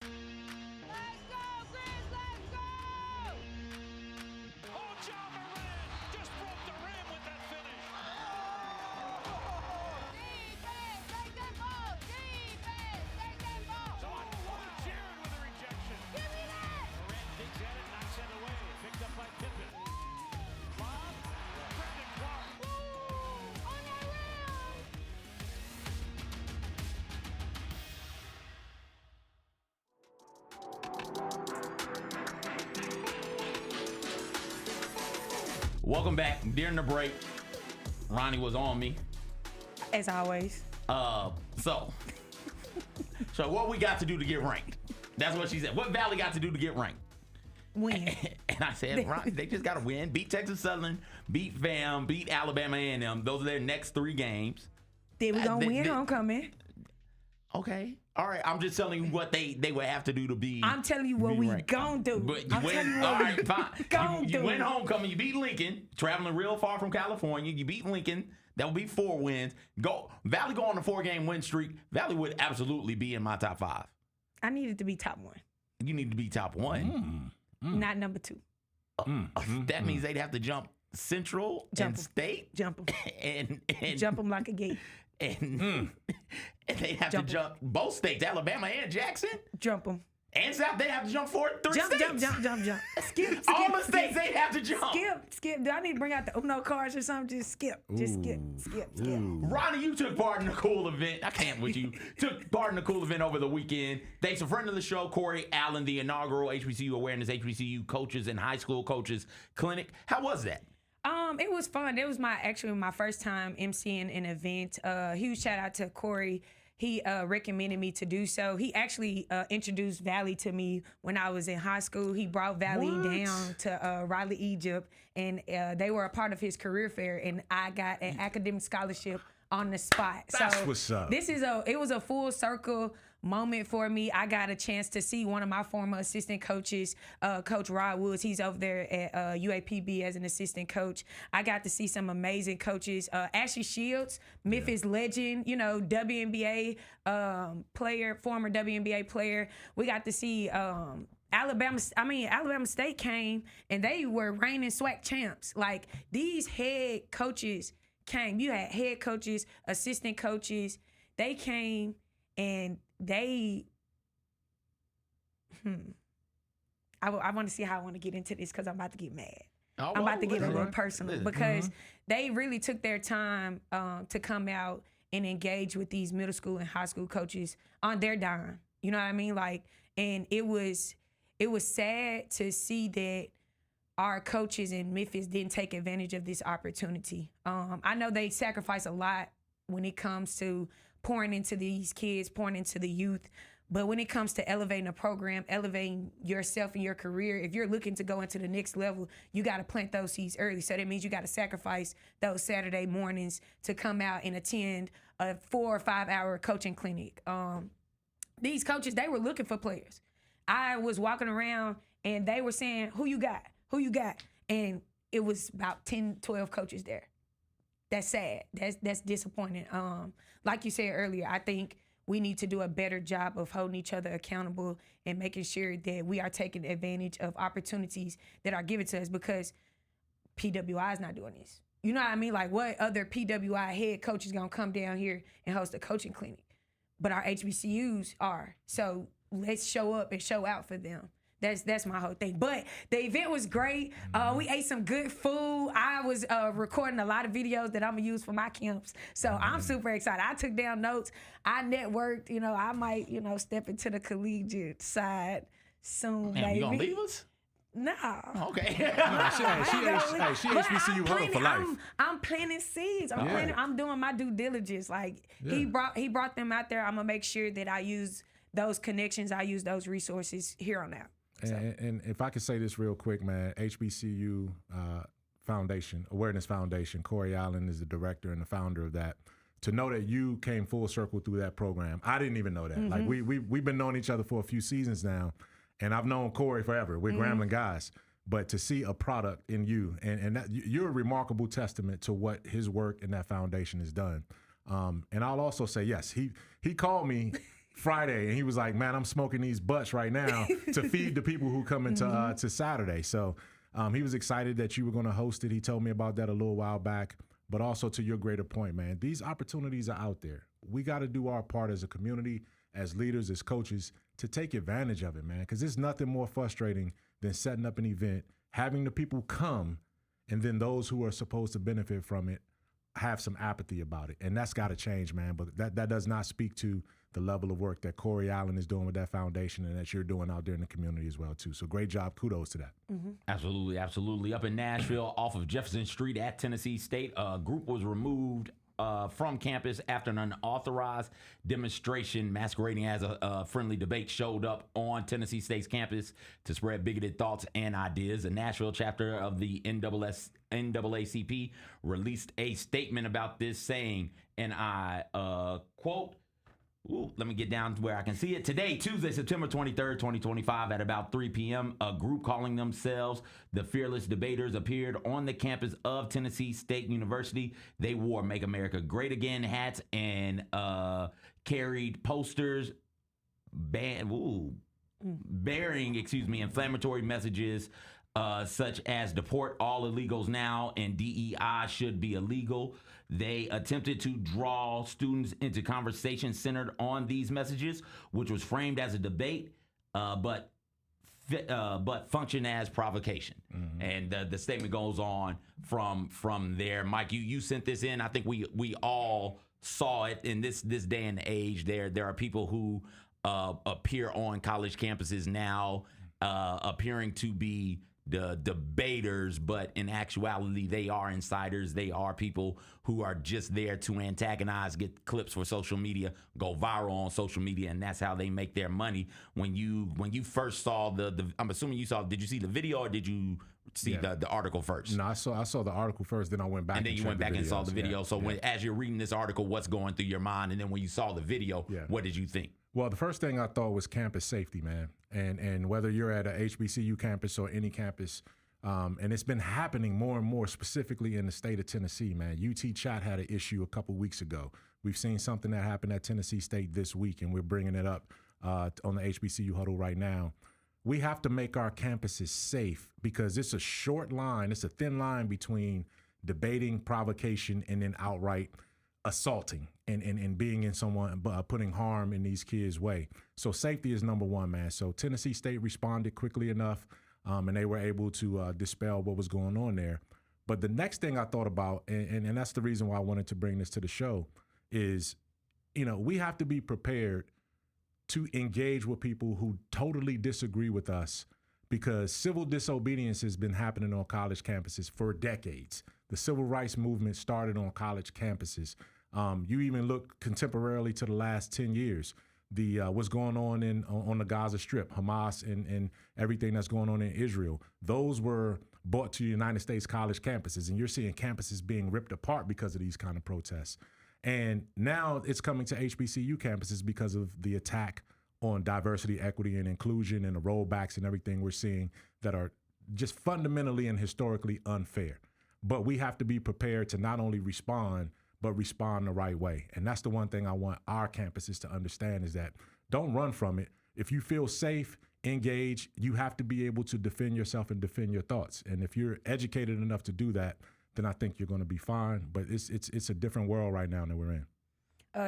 [SPEAKER 17] Let's go, Grizz, let's go! Oh, John Moran just broke the rim with that finish. Defense, take that ball! Defense, take that ball! So Jared with a rejection. Give me that! Moran digs at it, knocks it away. Picked up by Pippen. Bob, Brandon Clark. Ooh, on that rim!
[SPEAKER 1] Welcome back. During the break, Ronnie was on me.
[SPEAKER 3] As always.
[SPEAKER 1] So what we got to do to get ranked? That's what she said. What Valley got to do to get ranked?
[SPEAKER 3] Win.
[SPEAKER 1] And I said, Ronnie, they just got to win. Beat Texas Southern, beat FAM, beat Alabama A&M. Those are their next 3 games.
[SPEAKER 3] Then we gonna win homecoming.
[SPEAKER 1] Okay. All right. I'm just telling you what they would have to do to be.
[SPEAKER 3] I'm telling you what we
[SPEAKER 1] ranked.
[SPEAKER 3] gon' do.
[SPEAKER 1] But
[SPEAKER 3] I'm telling you what
[SPEAKER 1] all right, fine. You
[SPEAKER 3] do.
[SPEAKER 1] win homecoming. You beat Lincoln, traveling real far from California. You beat Lincoln. That would be 4 wins. Valley go on a 4-game win streak. Valley would absolutely be in my top 5.
[SPEAKER 3] I needed to be top 1.
[SPEAKER 1] You need to be top 1.
[SPEAKER 3] Not number 2.
[SPEAKER 1] That means they'd have to jump Central and State.
[SPEAKER 3] Jump them.
[SPEAKER 1] and
[SPEAKER 3] Jump them like a gate.
[SPEAKER 1] And they have to jump both states, Alabama and Jackson.
[SPEAKER 3] Jump them.
[SPEAKER 1] And South, they have to jump 3 states.
[SPEAKER 3] Jump. Skip.
[SPEAKER 1] All the states they have to jump.
[SPEAKER 3] Skip. Do I need to bring out the Uno cards or something? Just skip. Skip.
[SPEAKER 1] Ronnie, you took part in the cool event. I can't with you. Took part in the cool event over the weekend. Thanks to friend of the show, Corey Allen, the inaugural HBCU Awareness HBCU Coaches and High School Coaches Clinic. How was that?
[SPEAKER 3] It was fun. It was my first time emceeing an event. Huge shout out to Corey. He recommended me to do so. He actually introduced Valley to me when I was in high school. He brought Valley down to Raleigh, Egypt, and they were a part of his career fair, and I got an academic scholarship on the spot.
[SPEAKER 2] That's what's up.
[SPEAKER 3] It was a full circle moment for me. I got a chance to see one of my former assistant coaches, Coach Rod Woods. He's over there at UAPB as an assistant coach. I got to see some amazing coaches. Ashley Shields, Memphis legend, WNBA player, former WNBA player. We got to see Alabama State came, and they were reigning SWAC champs. Like, these head coaches came. You had head coaches, assistant coaches. They came and they, I want to see how I want to get into this because I'm about to get mad. I'm about to get a little personal because they really took their time to come out and engage with these middle school and high school coaches on their dime. You know what I mean? Like, and it was sad to see that our coaches in Memphis didn't take advantage of this opportunity. I know they sacrifice a lot when it comes to pouring into these kids, pouring into the youth. But when it comes to elevating a program, elevating yourself and your career, if you're looking to go into the next level, you got to plant those seeds early. So that means you got to sacrifice those Saturday mornings to come out and attend a 4 or 5 hour coaching clinic. These coaches, they were looking for players. I was walking around and they were saying, who you got? Who you got? And it was about 10, 12 coaches there. That's sad. That's disappointing. Like you said earlier, I think we need to do a better job of holding each other accountable and making sure that we are taking advantage of opportunities that are given to us, because PWI is not doing this. You know what I mean? Like, what other PWI head coach is going to come down here and host a coaching clinic? But our HBCUs are. So let's show up and show out for them. That's my whole thing. But the event was great. We ate some good food. I was recording a lot of videos that I'm going to use for my camps. So I'm super excited. I took down notes. I networked. You know, I might, step into the collegiate side soon,
[SPEAKER 1] Man,
[SPEAKER 3] baby.
[SPEAKER 1] you going to leave us?
[SPEAKER 3] No.
[SPEAKER 1] Okay.
[SPEAKER 2] She HBCU Huddle for life.
[SPEAKER 3] I'm planting seeds. I'm doing my due diligence. Like, he brought them out there. I'm going to make sure that I use those connections. I use those resources here on out.
[SPEAKER 2] And if I could say this real quick, man, HBCU Awareness Foundation, Corey Allen is the director and the founder of that. To know that you came full circle through that program, I didn't even know that.
[SPEAKER 3] Mm-hmm.
[SPEAKER 2] Like we've been knowing each other for a few seasons now, and I've known Corey forever. We're Grambling guys. But to see a product in you, and that, you're a remarkable testament to what his work and that foundation has done. And I'll also say, yes, he called me Friday, and he was like, man, I'm smoking these butts right now to feed the people who come into to Saturday. So he was excited that you were going to host it. He told me about that a little while back. But also, to your greater point, man, these opportunities are out there. We got to do our part as a community, as leaders, as coaches, to take advantage of it, man, because there's nothing more frustrating than setting up an event, having the people come, and then those who are supposed to benefit from it have some apathy about it. And that's got to change, man. But that does not speak to the level of work that Corey Allen is doing with that foundation and that you're doing out there in the community as well, too. So great job. Kudos to that.
[SPEAKER 3] Mm-hmm.
[SPEAKER 1] Absolutely, absolutely. Up in Nashville, off of Jefferson Street at Tennessee State, a group was removed from campus after an unauthorized demonstration masquerading as a friendly debate showed up on Tennessee State's campus to spread bigoted thoughts and ideas. The Nashville chapter of the NAACP released a statement about this, saying, and I quote, let me get down to where I can see it. Today, Tuesday, September 23rd, 2025, at about 3 p.m., a group calling themselves the Fearless Debaters appeared on the campus of Tennessee State University. They wore Make America Great Again hats and carried posters bearing, inflammatory messages such as deport all illegals now and DEI should be illegal. They attempted to draw students into conversations centered on these messages, which was framed as a debate, but functioned as provocation. Mm-hmm. And the statement goes on from there. Mike, you sent this in. I think we all saw it in this day and age. There are people who appear on college campuses now, appearing to be the debaters, but in actuality, they are insiders. They are people who are just there to antagonize, get clips for social media, go viral on social media, and that's how they make their money. When you first saw the I'm assuming did you see the video or did you see the article first?
[SPEAKER 2] No, I saw the article first, then I went back
[SPEAKER 1] and then you went back and saw the video. So as you're reading this article, what's going through your mind? And then when you saw the video, what did you think?
[SPEAKER 2] Well, the first thing I thought was campus safety, man. And whether you're at a HBCU campus or any campus, and it's been happening more and more, specifically in the state of Tennessee, man. UT Chat had an issue a couple weeks ago. We've seen something that happened at Tennessee State this week, and we're bringing it up on the HBCU Huddle right now. We have to make our campuses safe because it's a short line. It's a thin line between debating, provocation, and then outright assaulting and being in someone, putting harm in these kids' way. So safety is number one, man. So Tennessee State responded quickly enough, and they were able to dispel what was going on there. But the next thing I thought about, and that's the reason why I wanted to bring this to the show, is, we have to be prepared to engage with people who totally disagree with us, because civil disobedience has been happening on college campuses for decades. The civil rights movement started on college campuses. You even look contemporarily to the last 10 years, what's going on the Gaza Strip, Hamas and everything that's going on in Israel. Those were brought to United States college campuses, and you're seeing campuses being ripped apart because of these kind of protests. And now it's coming to HBCU campuses because of the attack on diversity, equity, and inclusion, and the rollbacks and everything we're seeing that are just fundamentally and historically unfair. But we have to be prepared to not only respond, but respond the right way. And that's the one thing I want our campuses to understand, is that don't run from it. If you feel safe, engage, you have to be able to defend yourself and defend your thoughts. And if you're educated enough to do that, then I think you're going to be fine. But it's a different world right now that we're in.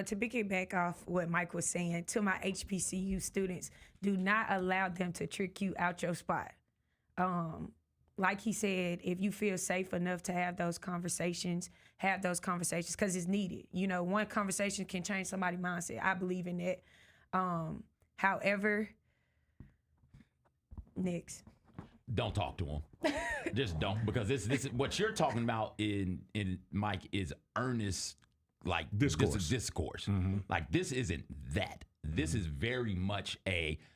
[SPEAKER 3] To piggyback off what Mike was saying, to my HBCU students, do not allow them to trick you out your spot. Like he said, if you feel safe enough to have those conversations because it's needed. You know, one conversation can change somebody's mindset. I believe in that. However, next.
[SPEAKER 1] Don't talk to him. Just don't, because this is what you're talking about in Mike is earnest, like
[SPEAKER 2] discourse.
[SPEAKER 1] This is discourse. Mm-hmm. Like, this isn't that. This is very much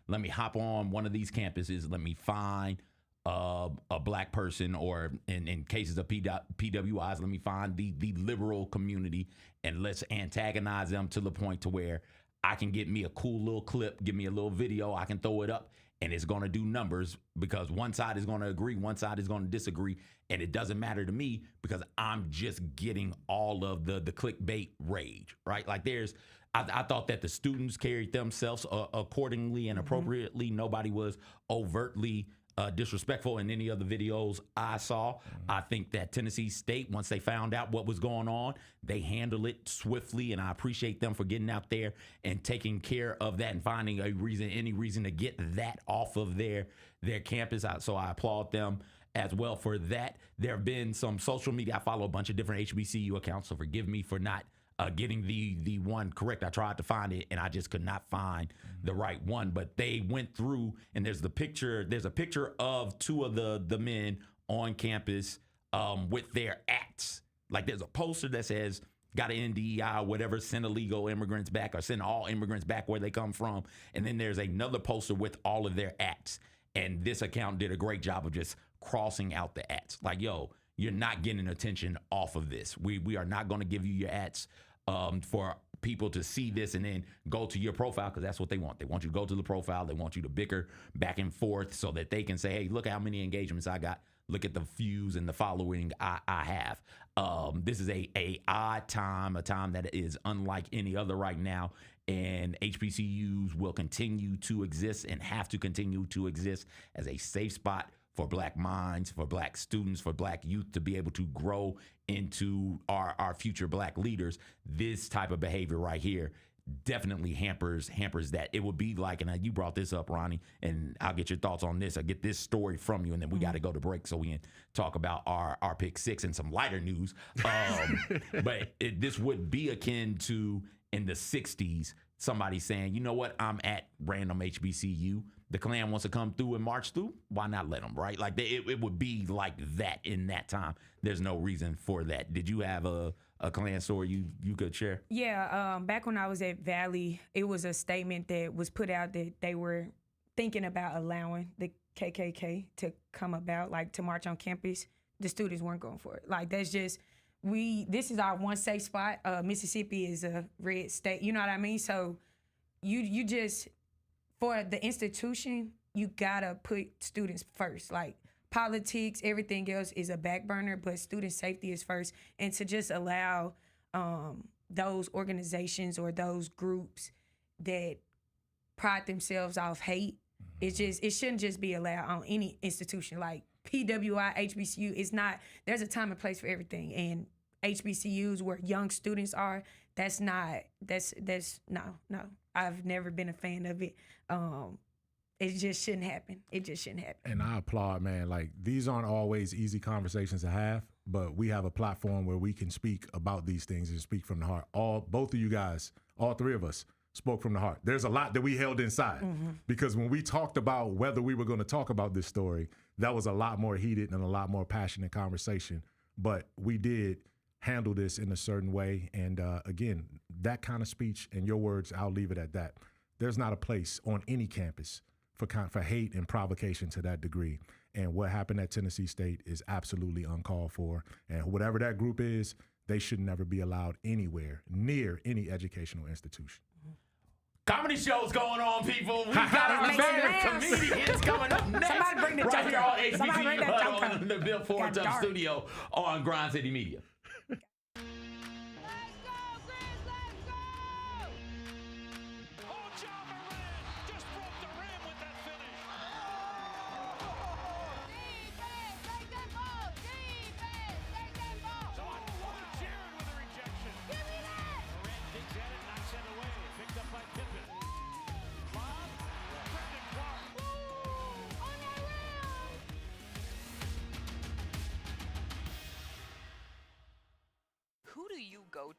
[SPEAKER 1] let me hop on one of these campuses. Let me find a black person, or in cases of PWIs, let me find the liberal community, and let's antagonize them to the point to where I can get me a cool little clip, give me a little video, I can throw it up, and it's going to do numbers, because one side is going to agree, one side is going to disagree, and it doesn't matter to me because I'm just getting all of the clickbait rage, right? Like, I thought that the students carried themselves accordingly and appropriately. Mm-hmm. Nobody was overtly disrespectful in any of the videos I saw. I think that Tennessee State, once they found out what was going on, they handled it swiftly, and I appreciate them for getting out there and taking care of that and finding any reason to get that off of their campus. So I applaud them as well for that. There have been some social media. I follow a bunch of different HBCU accounts, so forgive me for not getting the one correct. I tried to find it and I just could not find the right one, but they went through, and there's a picture of two of the men on campus with their acts. Like, there's a poster that says, got an NDEI or whatever, send illegal immigrants back, or send all immigrants back where they come from. And then there's another poster with all of their acts. And this account did a great job of just crossing out the acts. Like, yo, you're not getting attention off of this. We are not going to give you your acts for people to see this and then go to your profile, because that's what they want. They want you to go to the profile. They want you to bicker back and forth so that they can say, hey, look how many engagements I got. Look at the views and the following I have. This is a odd time, a time that is unlike any other right now. And HBCUs will continue to exist and have to continue to exist as a safe spot for black minds, for black students, for black youth to be able to grow into our future black leaders. This type of behavior right here definitely hampers that. It would be like, and you brought this up, Ronnie, and I'll get your thoughts on this. I'll get this story from you, and then we got to go to break so we can talk about our pick six and some lighter news. But this would be akin to, in the 60s, somebody saying, you know what, I'm at random HBCU. The Klan wants to come through and march through. Why not let them, right? Like, it would be like that in that time. There's no reason for that. Did you have a Klan story you could share?
[SPEAKER 3] Yeah, back when I was at Valley, it was a statement that was put out that they were thinking about allowing the KKK to come about, like to march on campus. The students weren't going for it. Like, that's just, this is our one safe spot. Mississippi is a red state. You know what I mean? So you just, for the institution, you gotta put students first. Like, politics, everything else is a back burner, but student safety is first. And to just allow those organizations or those groups that pride themselves off hate, it shouldn't just be allowed on any institution. Like PWI, HBCU, it's not, there's a time and place for everything. And HBCUs where young students are, that's no. I've never been a fan of it. It just shouldn't happen. It just shouldn't happen.
[SPEAKER 2] And I applaud, man. Like, these aren't always easy conversations to have, but we have a platform where we can speak about these things and speak from the heart. Both of you guys, all three of us, spoke from the heart. There's a lot that we held inside because when we talked about whether we were going to talk about this story, that was a lot more heated and a lot more passionate conversation. But we did handle this in a certain way. And again, that kind of speech, in your words, I'll leave it at that. There's not a place on any campus for hate and provocation to that degree. And what happened at Tennessee State is absolutely uncalled for. And whatever that group is, they should never be allowed anywhere near any educational institution.
[SPEAKER 1] Comedy shows going on, people. We got our favorite comedians coming up next.
[SPEAKER 3] Somebody bring the
[SPEAKER 1] right
[SPEAKER 3] joker.
[SPEAKER 1] here on
[SPEAKER 3] Somebody bring
[SPEAKER 1] HBCU
[SPEAKER 3] that
[SPEAKER 1] Huddle
[SPEAKER 3] joker.
[SPEAKER 1] in the Bill Ford
[SPEAKER 3] Got dark.
[SPEAKER 1] Studio on Grind City Media.
[SPEAKER 14] Who do you go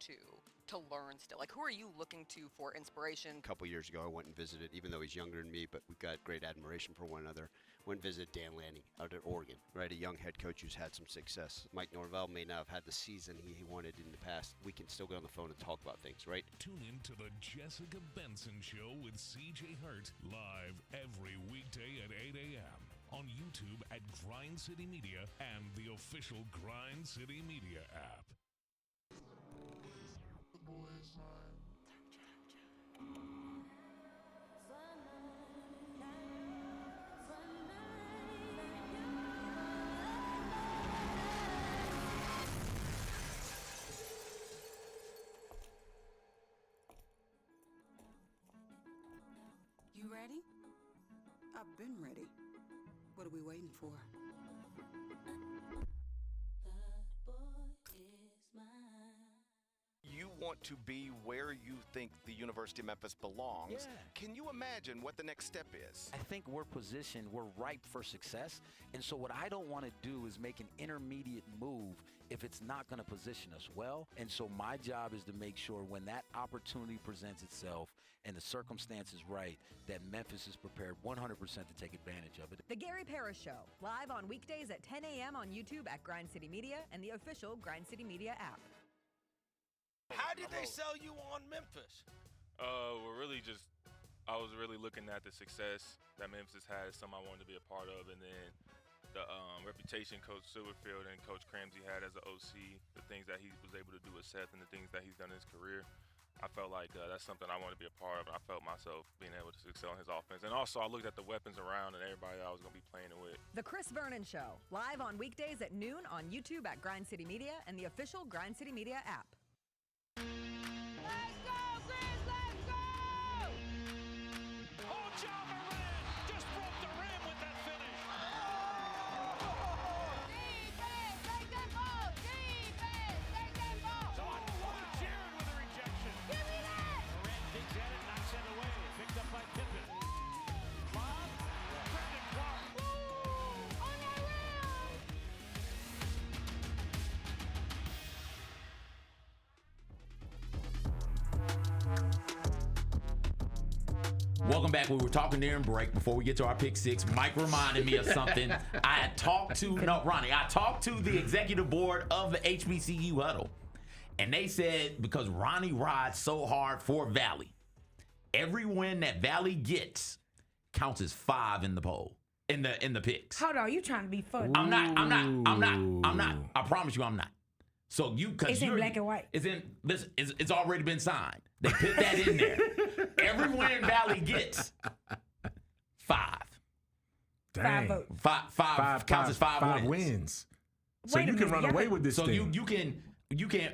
[SPEAKER 14] to learn still? Like, who are you looking to for inspiration?
[SPEAKER 18] A couple years ago, I went and visited, even though he's younger than me, but we've got great admiration for one another. Went and visited Dan Lanning out at Oregon, right? A young head coach who's had some success. Mike Norvell may not have had the season he wanted in the past. We can still get on the phone and talk about things, right?
[SPEAKER 15] Tune in to the Jessica Benson Show with CJ Hurt, live every weekday at 8 a.m. on YouTube at Grind City Media and the official Grind City Media app.
[SPEAKER 4] You ready? I've been ready. What are we waiting for?
[SPEAKER 10] You want to be where you think the University of Memphis belongs.
[SPEAKER 16] Yeah.
[SPEAKER 10] Can you imagine what the next step is?
[SPEAKER 16] I think we're positioned, we're ripe for success. And so what I don't want to do is make an intermediate move if it's not going to position us well. And so my job is to make sure when that opportunity presents itself and the circumstance is right, that Memphis is prepared 100% to take advantage of it.
[SPEAKER 12] The Gary Parrish Show, live on weekdays at 10 a.m. on YouTube at Grind City Media and the official Grind City Media app.
[SPEAKER 19] How did they sell you on Memphis?
[SPEAKER 11] Well, really just, I was really looking at the success that Memphis had, something I wanted to be a part of, and then the reputation Coach Silverfield and Coach Cramsey had as an OC, the things that he was able to do with Seth and the things that he's done in his career. I felt like that's something I wanted to be a part of, and I felt myself being able to excel in his offense. And also, I looked at the weapons around and everybody that I was going to be playing with.
[SPEAKER 12] The Chris Vernon Show, live on weekdays at noon on YouTube at Grind City Media and the official Grind City Media app.
[SPEAKER 1] Welcome back. We were talking during break before we get to our pick six. Mike reminded me of something. I talked to the executive board of the HBCU Huddle, and they said because Ronnie rides so hard for Valley, every win that Valley gets counts as 5 in the poll, in the picks.
[SPEAKER 3] Hold on, you trying to be funny?
[SPEAKER 1] I'm not. I promise you, I'm not. So
[SPEAKER 3] It's in black and white.
[SPEAKER 1] It's already been signed. They put that in there. Every win Valley gets, 5.
[SPEAKER 2] Dang.
[SPEAKER 3] 5 votes.
[SPEAKER 1] Five counts as 5
[SPEAKER 2] wins. So
[SPEAKER 3] Wait a
[SPEAKER 2] you can
[SPEAKER 3] minute,
[SPEAKER 2] run away with this
[SPEAKER 1] So
[SPEAKER 2] thing.
[SPEAKER 1] you can,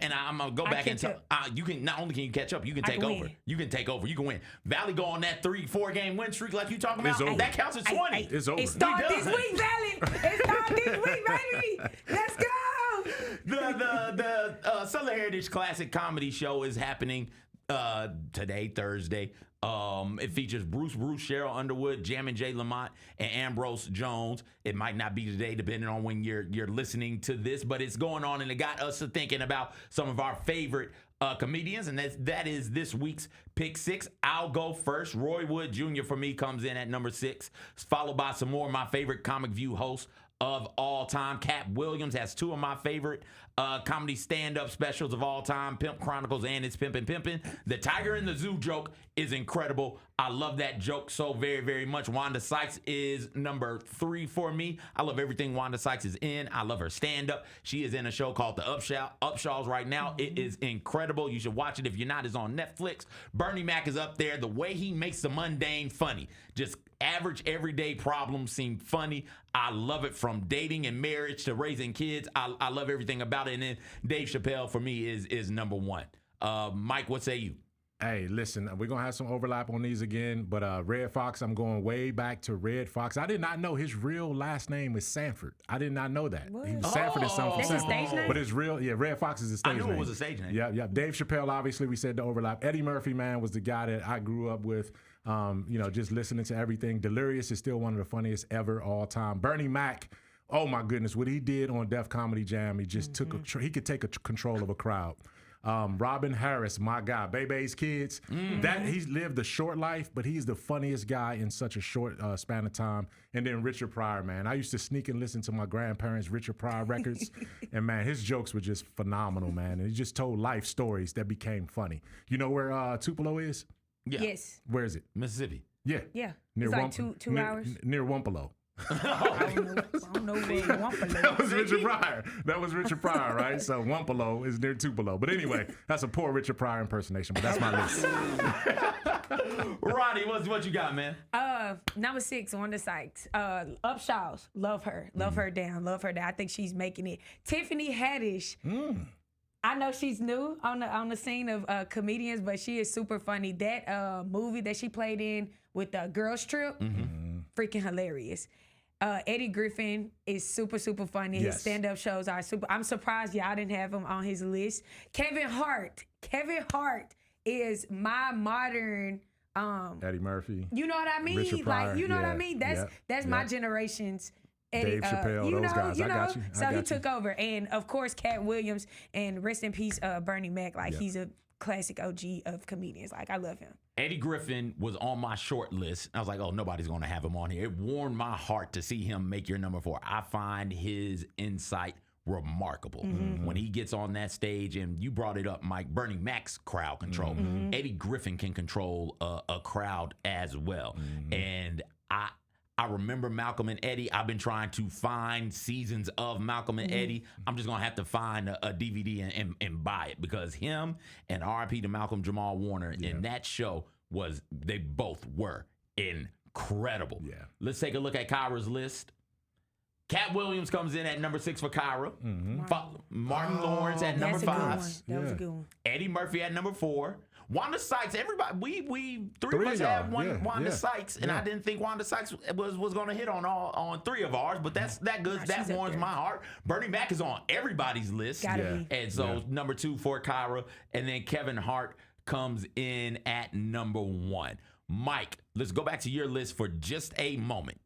[SPEAKER 1] and I'm gonna go
[SPEAKER 3] I
[SPEAKER 1] back and
[SPEAKER 3] catch
[SPEAKER 1] tell you can not only can you catch up, you can
[SPEAKER 3] I
[SPEAKER 1] take
[SPEAKER 3] can
[SPEAKER 1] over.
[SPEAKER 3] win.
[SPEAKER 1] You can take over. You can win. Valley go on that 3-4 game win streak like you talking
[SPEAKER 2] It's
[SPEAKER 1] about.
[SPEAKER 2] over.
[SPEAKER 1] That counts as 20.
[SPEAKER 2] It's over.
[SPEAKER 3] It started
[SPEAKER 1] We
[SPEAKER 3] this
[SPEAKER 1] done.
[SPEAKER 3] week, Valley. It started this week, baby. Let's go.
[SPEAKER 1] The Southern Heritage Classic Comedy Show is happening today, Thursday. It features Bruce, Cheryl Underwood, Jammin' J. Lamont, and Ambrose Jones. It might not be today, depending on when you're listening to this, but it's going on, and it got us to thinking about some of our favorite comedians, and that is this week's Pick 6. I'll go first. Roy Wood Jr. for me comes in at number 6, followed by some more of my favorite Comic View hosts of all time. Cat Williams has 2 of my favorite comedy stand-up specials of all time, Pimp Chronicles and It's Pimpin'. The Tiger in the Zoo joke is incredible. I love that joke so very, very much. Wanda Sykes is number 3 for me. I love everything Wanda Sykes is in. I love her stand-up. She is in a show called The Upshaws right now. It is incredible. You should watch it. If you're not, it's on Netflix. Bernie Mac is up there. The way he makes the mundane funny. Just average, everyday problems seem funny. I love it, from dating and marriage to raising kids. I love everything about it. And then Dave Chappelle for me is number 1. Mike, what say you?
[SPEAKER 2] Hey, listen, we're going to have some overlap on these again, but Red Fox, I'm going way back to Red Fox. I did not know his real last name was Sanford. I did not know that.
[SPEAKER 3] What?
[SPEAKER 2] Sanford is something.
[SPEAKER 3] That's his stage name?
[SPEAKER 2] But his real, Red Fox is his stage name.
[SPEAKER 1] I knew it was a stage name.
[SPEAKER 2] Yeah. Dave Chappelle, obviously, we said the overlap. Eddie Murphy, man, was the guy that I grew up with, just listening to everything. Delirious is still one of the funniest ever all time. Bernie Mac, oh my goodness, what he did on Def Comedy Jam, he just he could take control of a crowd. Robin Harris, my guy, Bebe's Kids. That he's lived a short life, but he's the funniest guy in such a short span of time. And then Richard Pryor, man. I used to sneak and listen to my grandparents' Richard Pryor records, and man, his jokes were just phenomenal, man. And he just told life stories that became funny. You know where Tupelo is?
[SPEAKER 1] Yeah.
[SPEAKER 3] Yes.
[SPEAKER 2] Where is it?
[SPEAKER 1] Mississippi.
[SPEAKER 2] Yeah.
[SPEAKER 3] Yeah.
[SPEAKER 2] Near
[SPEAKER 3] It's like two hours.
[SPEAKER 2] Near Wampalo.
[SPEAKER 3] I don't know where Wampalo
[SPEAKER 2] That was Richard Pryor. That was Richard Pryor, right? So Wampalo is near Tupelo. But anyway, that's a poor Richard Pryor impersonation, but that's my list.
[SPEAKER 1] Ronnie, what you got, man?
[SPEAKER 3] Number 6, Wanda Sykes. Upshaws, love her. Love her down. I think she's making it. Tiffany Haddish. I know she's new on the scene of comedians, but she is super funny. That movie that she played in with the Girls Trip, freaking hilarious. Eddie Griffin is super, super funny.
[SPEAKER 2] Yes.
[SPEAKER 3] His stand-up shows are super. I'm surprised y'all didn't have him on his list. Kevin Hart is my modern
[SPEAKER 2] Eddie Murphy.
[SPEAKER 3] You know what I mean?
[SPEAKER 2] Richard Pryor,
[SPEAKER 3] what I mean? That's my generation's Eddie,
[SPEAKER 2] Dave Chappelle, those guys. I got you.
[SPEAKER 3] So he took over. And of course, Cat Williams, and rest in peace, Bernie Mac. He's a classic OG of comedians. I love him.
[SPEAKER 1] Eddie Griffin was on my short list. I was like, oh, nobody's going to have him on here. It warmed my heart to see him make your number 4. I find his insight remarkable. When he gets on that stage, and you brought it up, Mike, Bernie Mac's crowd control. Eddie Griffin can control a crowd as well. And I remember Malcolm and Eddie. I've been trying to find seasons of Malcolm and Eddie. I'm just going to have to find a DVD and buy it, because him and R.I.P. to Malcolm Jamal Warner in that show they both were incredible. Yeah. Let's take a look at Kyra's list. Cat Williams comes in at number 6 for Kyra. Martin Lawrence at number 5.
[SPEAKER 3] That was a good one.
[SPEAKER 1] Eddie Murphy at number 4. Wanda Sykes, everybody, we three of us have one Wanda Sykes, and I didn't think Wanda Sykes was going to hit on 3 of ours, but that's that good. That warms my heart. Bernie Mac is on everybody's list.
[SPEAKER 3] Gotta be.
[SPEAKER 1] And so number 2 for Kyra, and then Kevin Hart comes in at number 1. Mike, let's go back to your list for just a moment.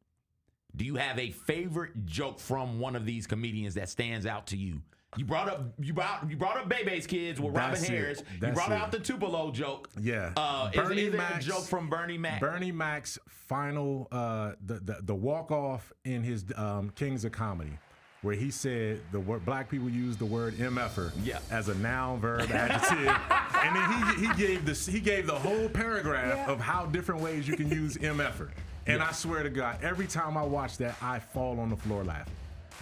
[SPEAKER 1] Do you have a favorite joke from one of these comedians that stands out to you? You brought up Bebe's Kids with Robin Harris. You brought out the Tupelo joke.
[SPEAKER 2] Yeah.
[SPEAKER 1] Is there a joke from Bernie Mac?
[SPEAKER 2] Bernie Mac's final the walk off in his Kings of Comedy, where he said the word black people use the word MFer as a noun, verb, adjective, and then he gave the whole paragraph of how different ways you can use MFer. And I swear to God, every time I watch that, I fall on the floor laughing.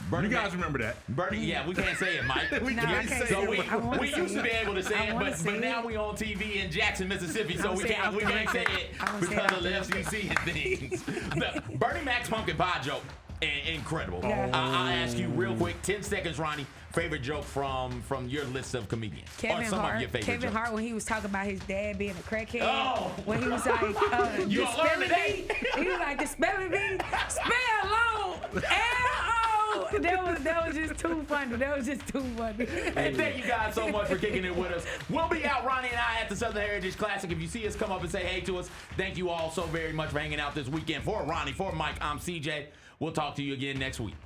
[SPEAKER 1] Bernie
[SPEAKER 2] you guys
[SPEAKER 1] Mac,
[SPEAKER 2] remember that?
[SPEAKER 1] Bernie, we can't say it, Mike.
[SPEAKER 2] We can't say it.
[SPEAKER 1] We used to be able to say it, but now we on TV in Jackson, Mississippi, so we can't say it because of the FCC and things. Bernie Mac's pumpkin pie joke, incredible. I'll ask you real quick, 10 seconds, Ronnie. Favorite joke from your list of comedians?
[SPEAKER 3] Kevin Hart, when he was talking about his dad being a crackhead. When he was like,
[SPEAKER 1] you gonna learn today?
[SPEAKER 3] He was like, the spelling bee, spell long, L-O. That was just too funny.
[SPEAKER 1] And thank you guys so much for kicking it with us. We'll be out, Ronnie and I, at the Southern Heritage Classic. If you see us, come up and say hey to us. Thank you all so very much for hanging out this weekend. For Ronnie, for Mike, I'm CJ. We'll talk to you again next week.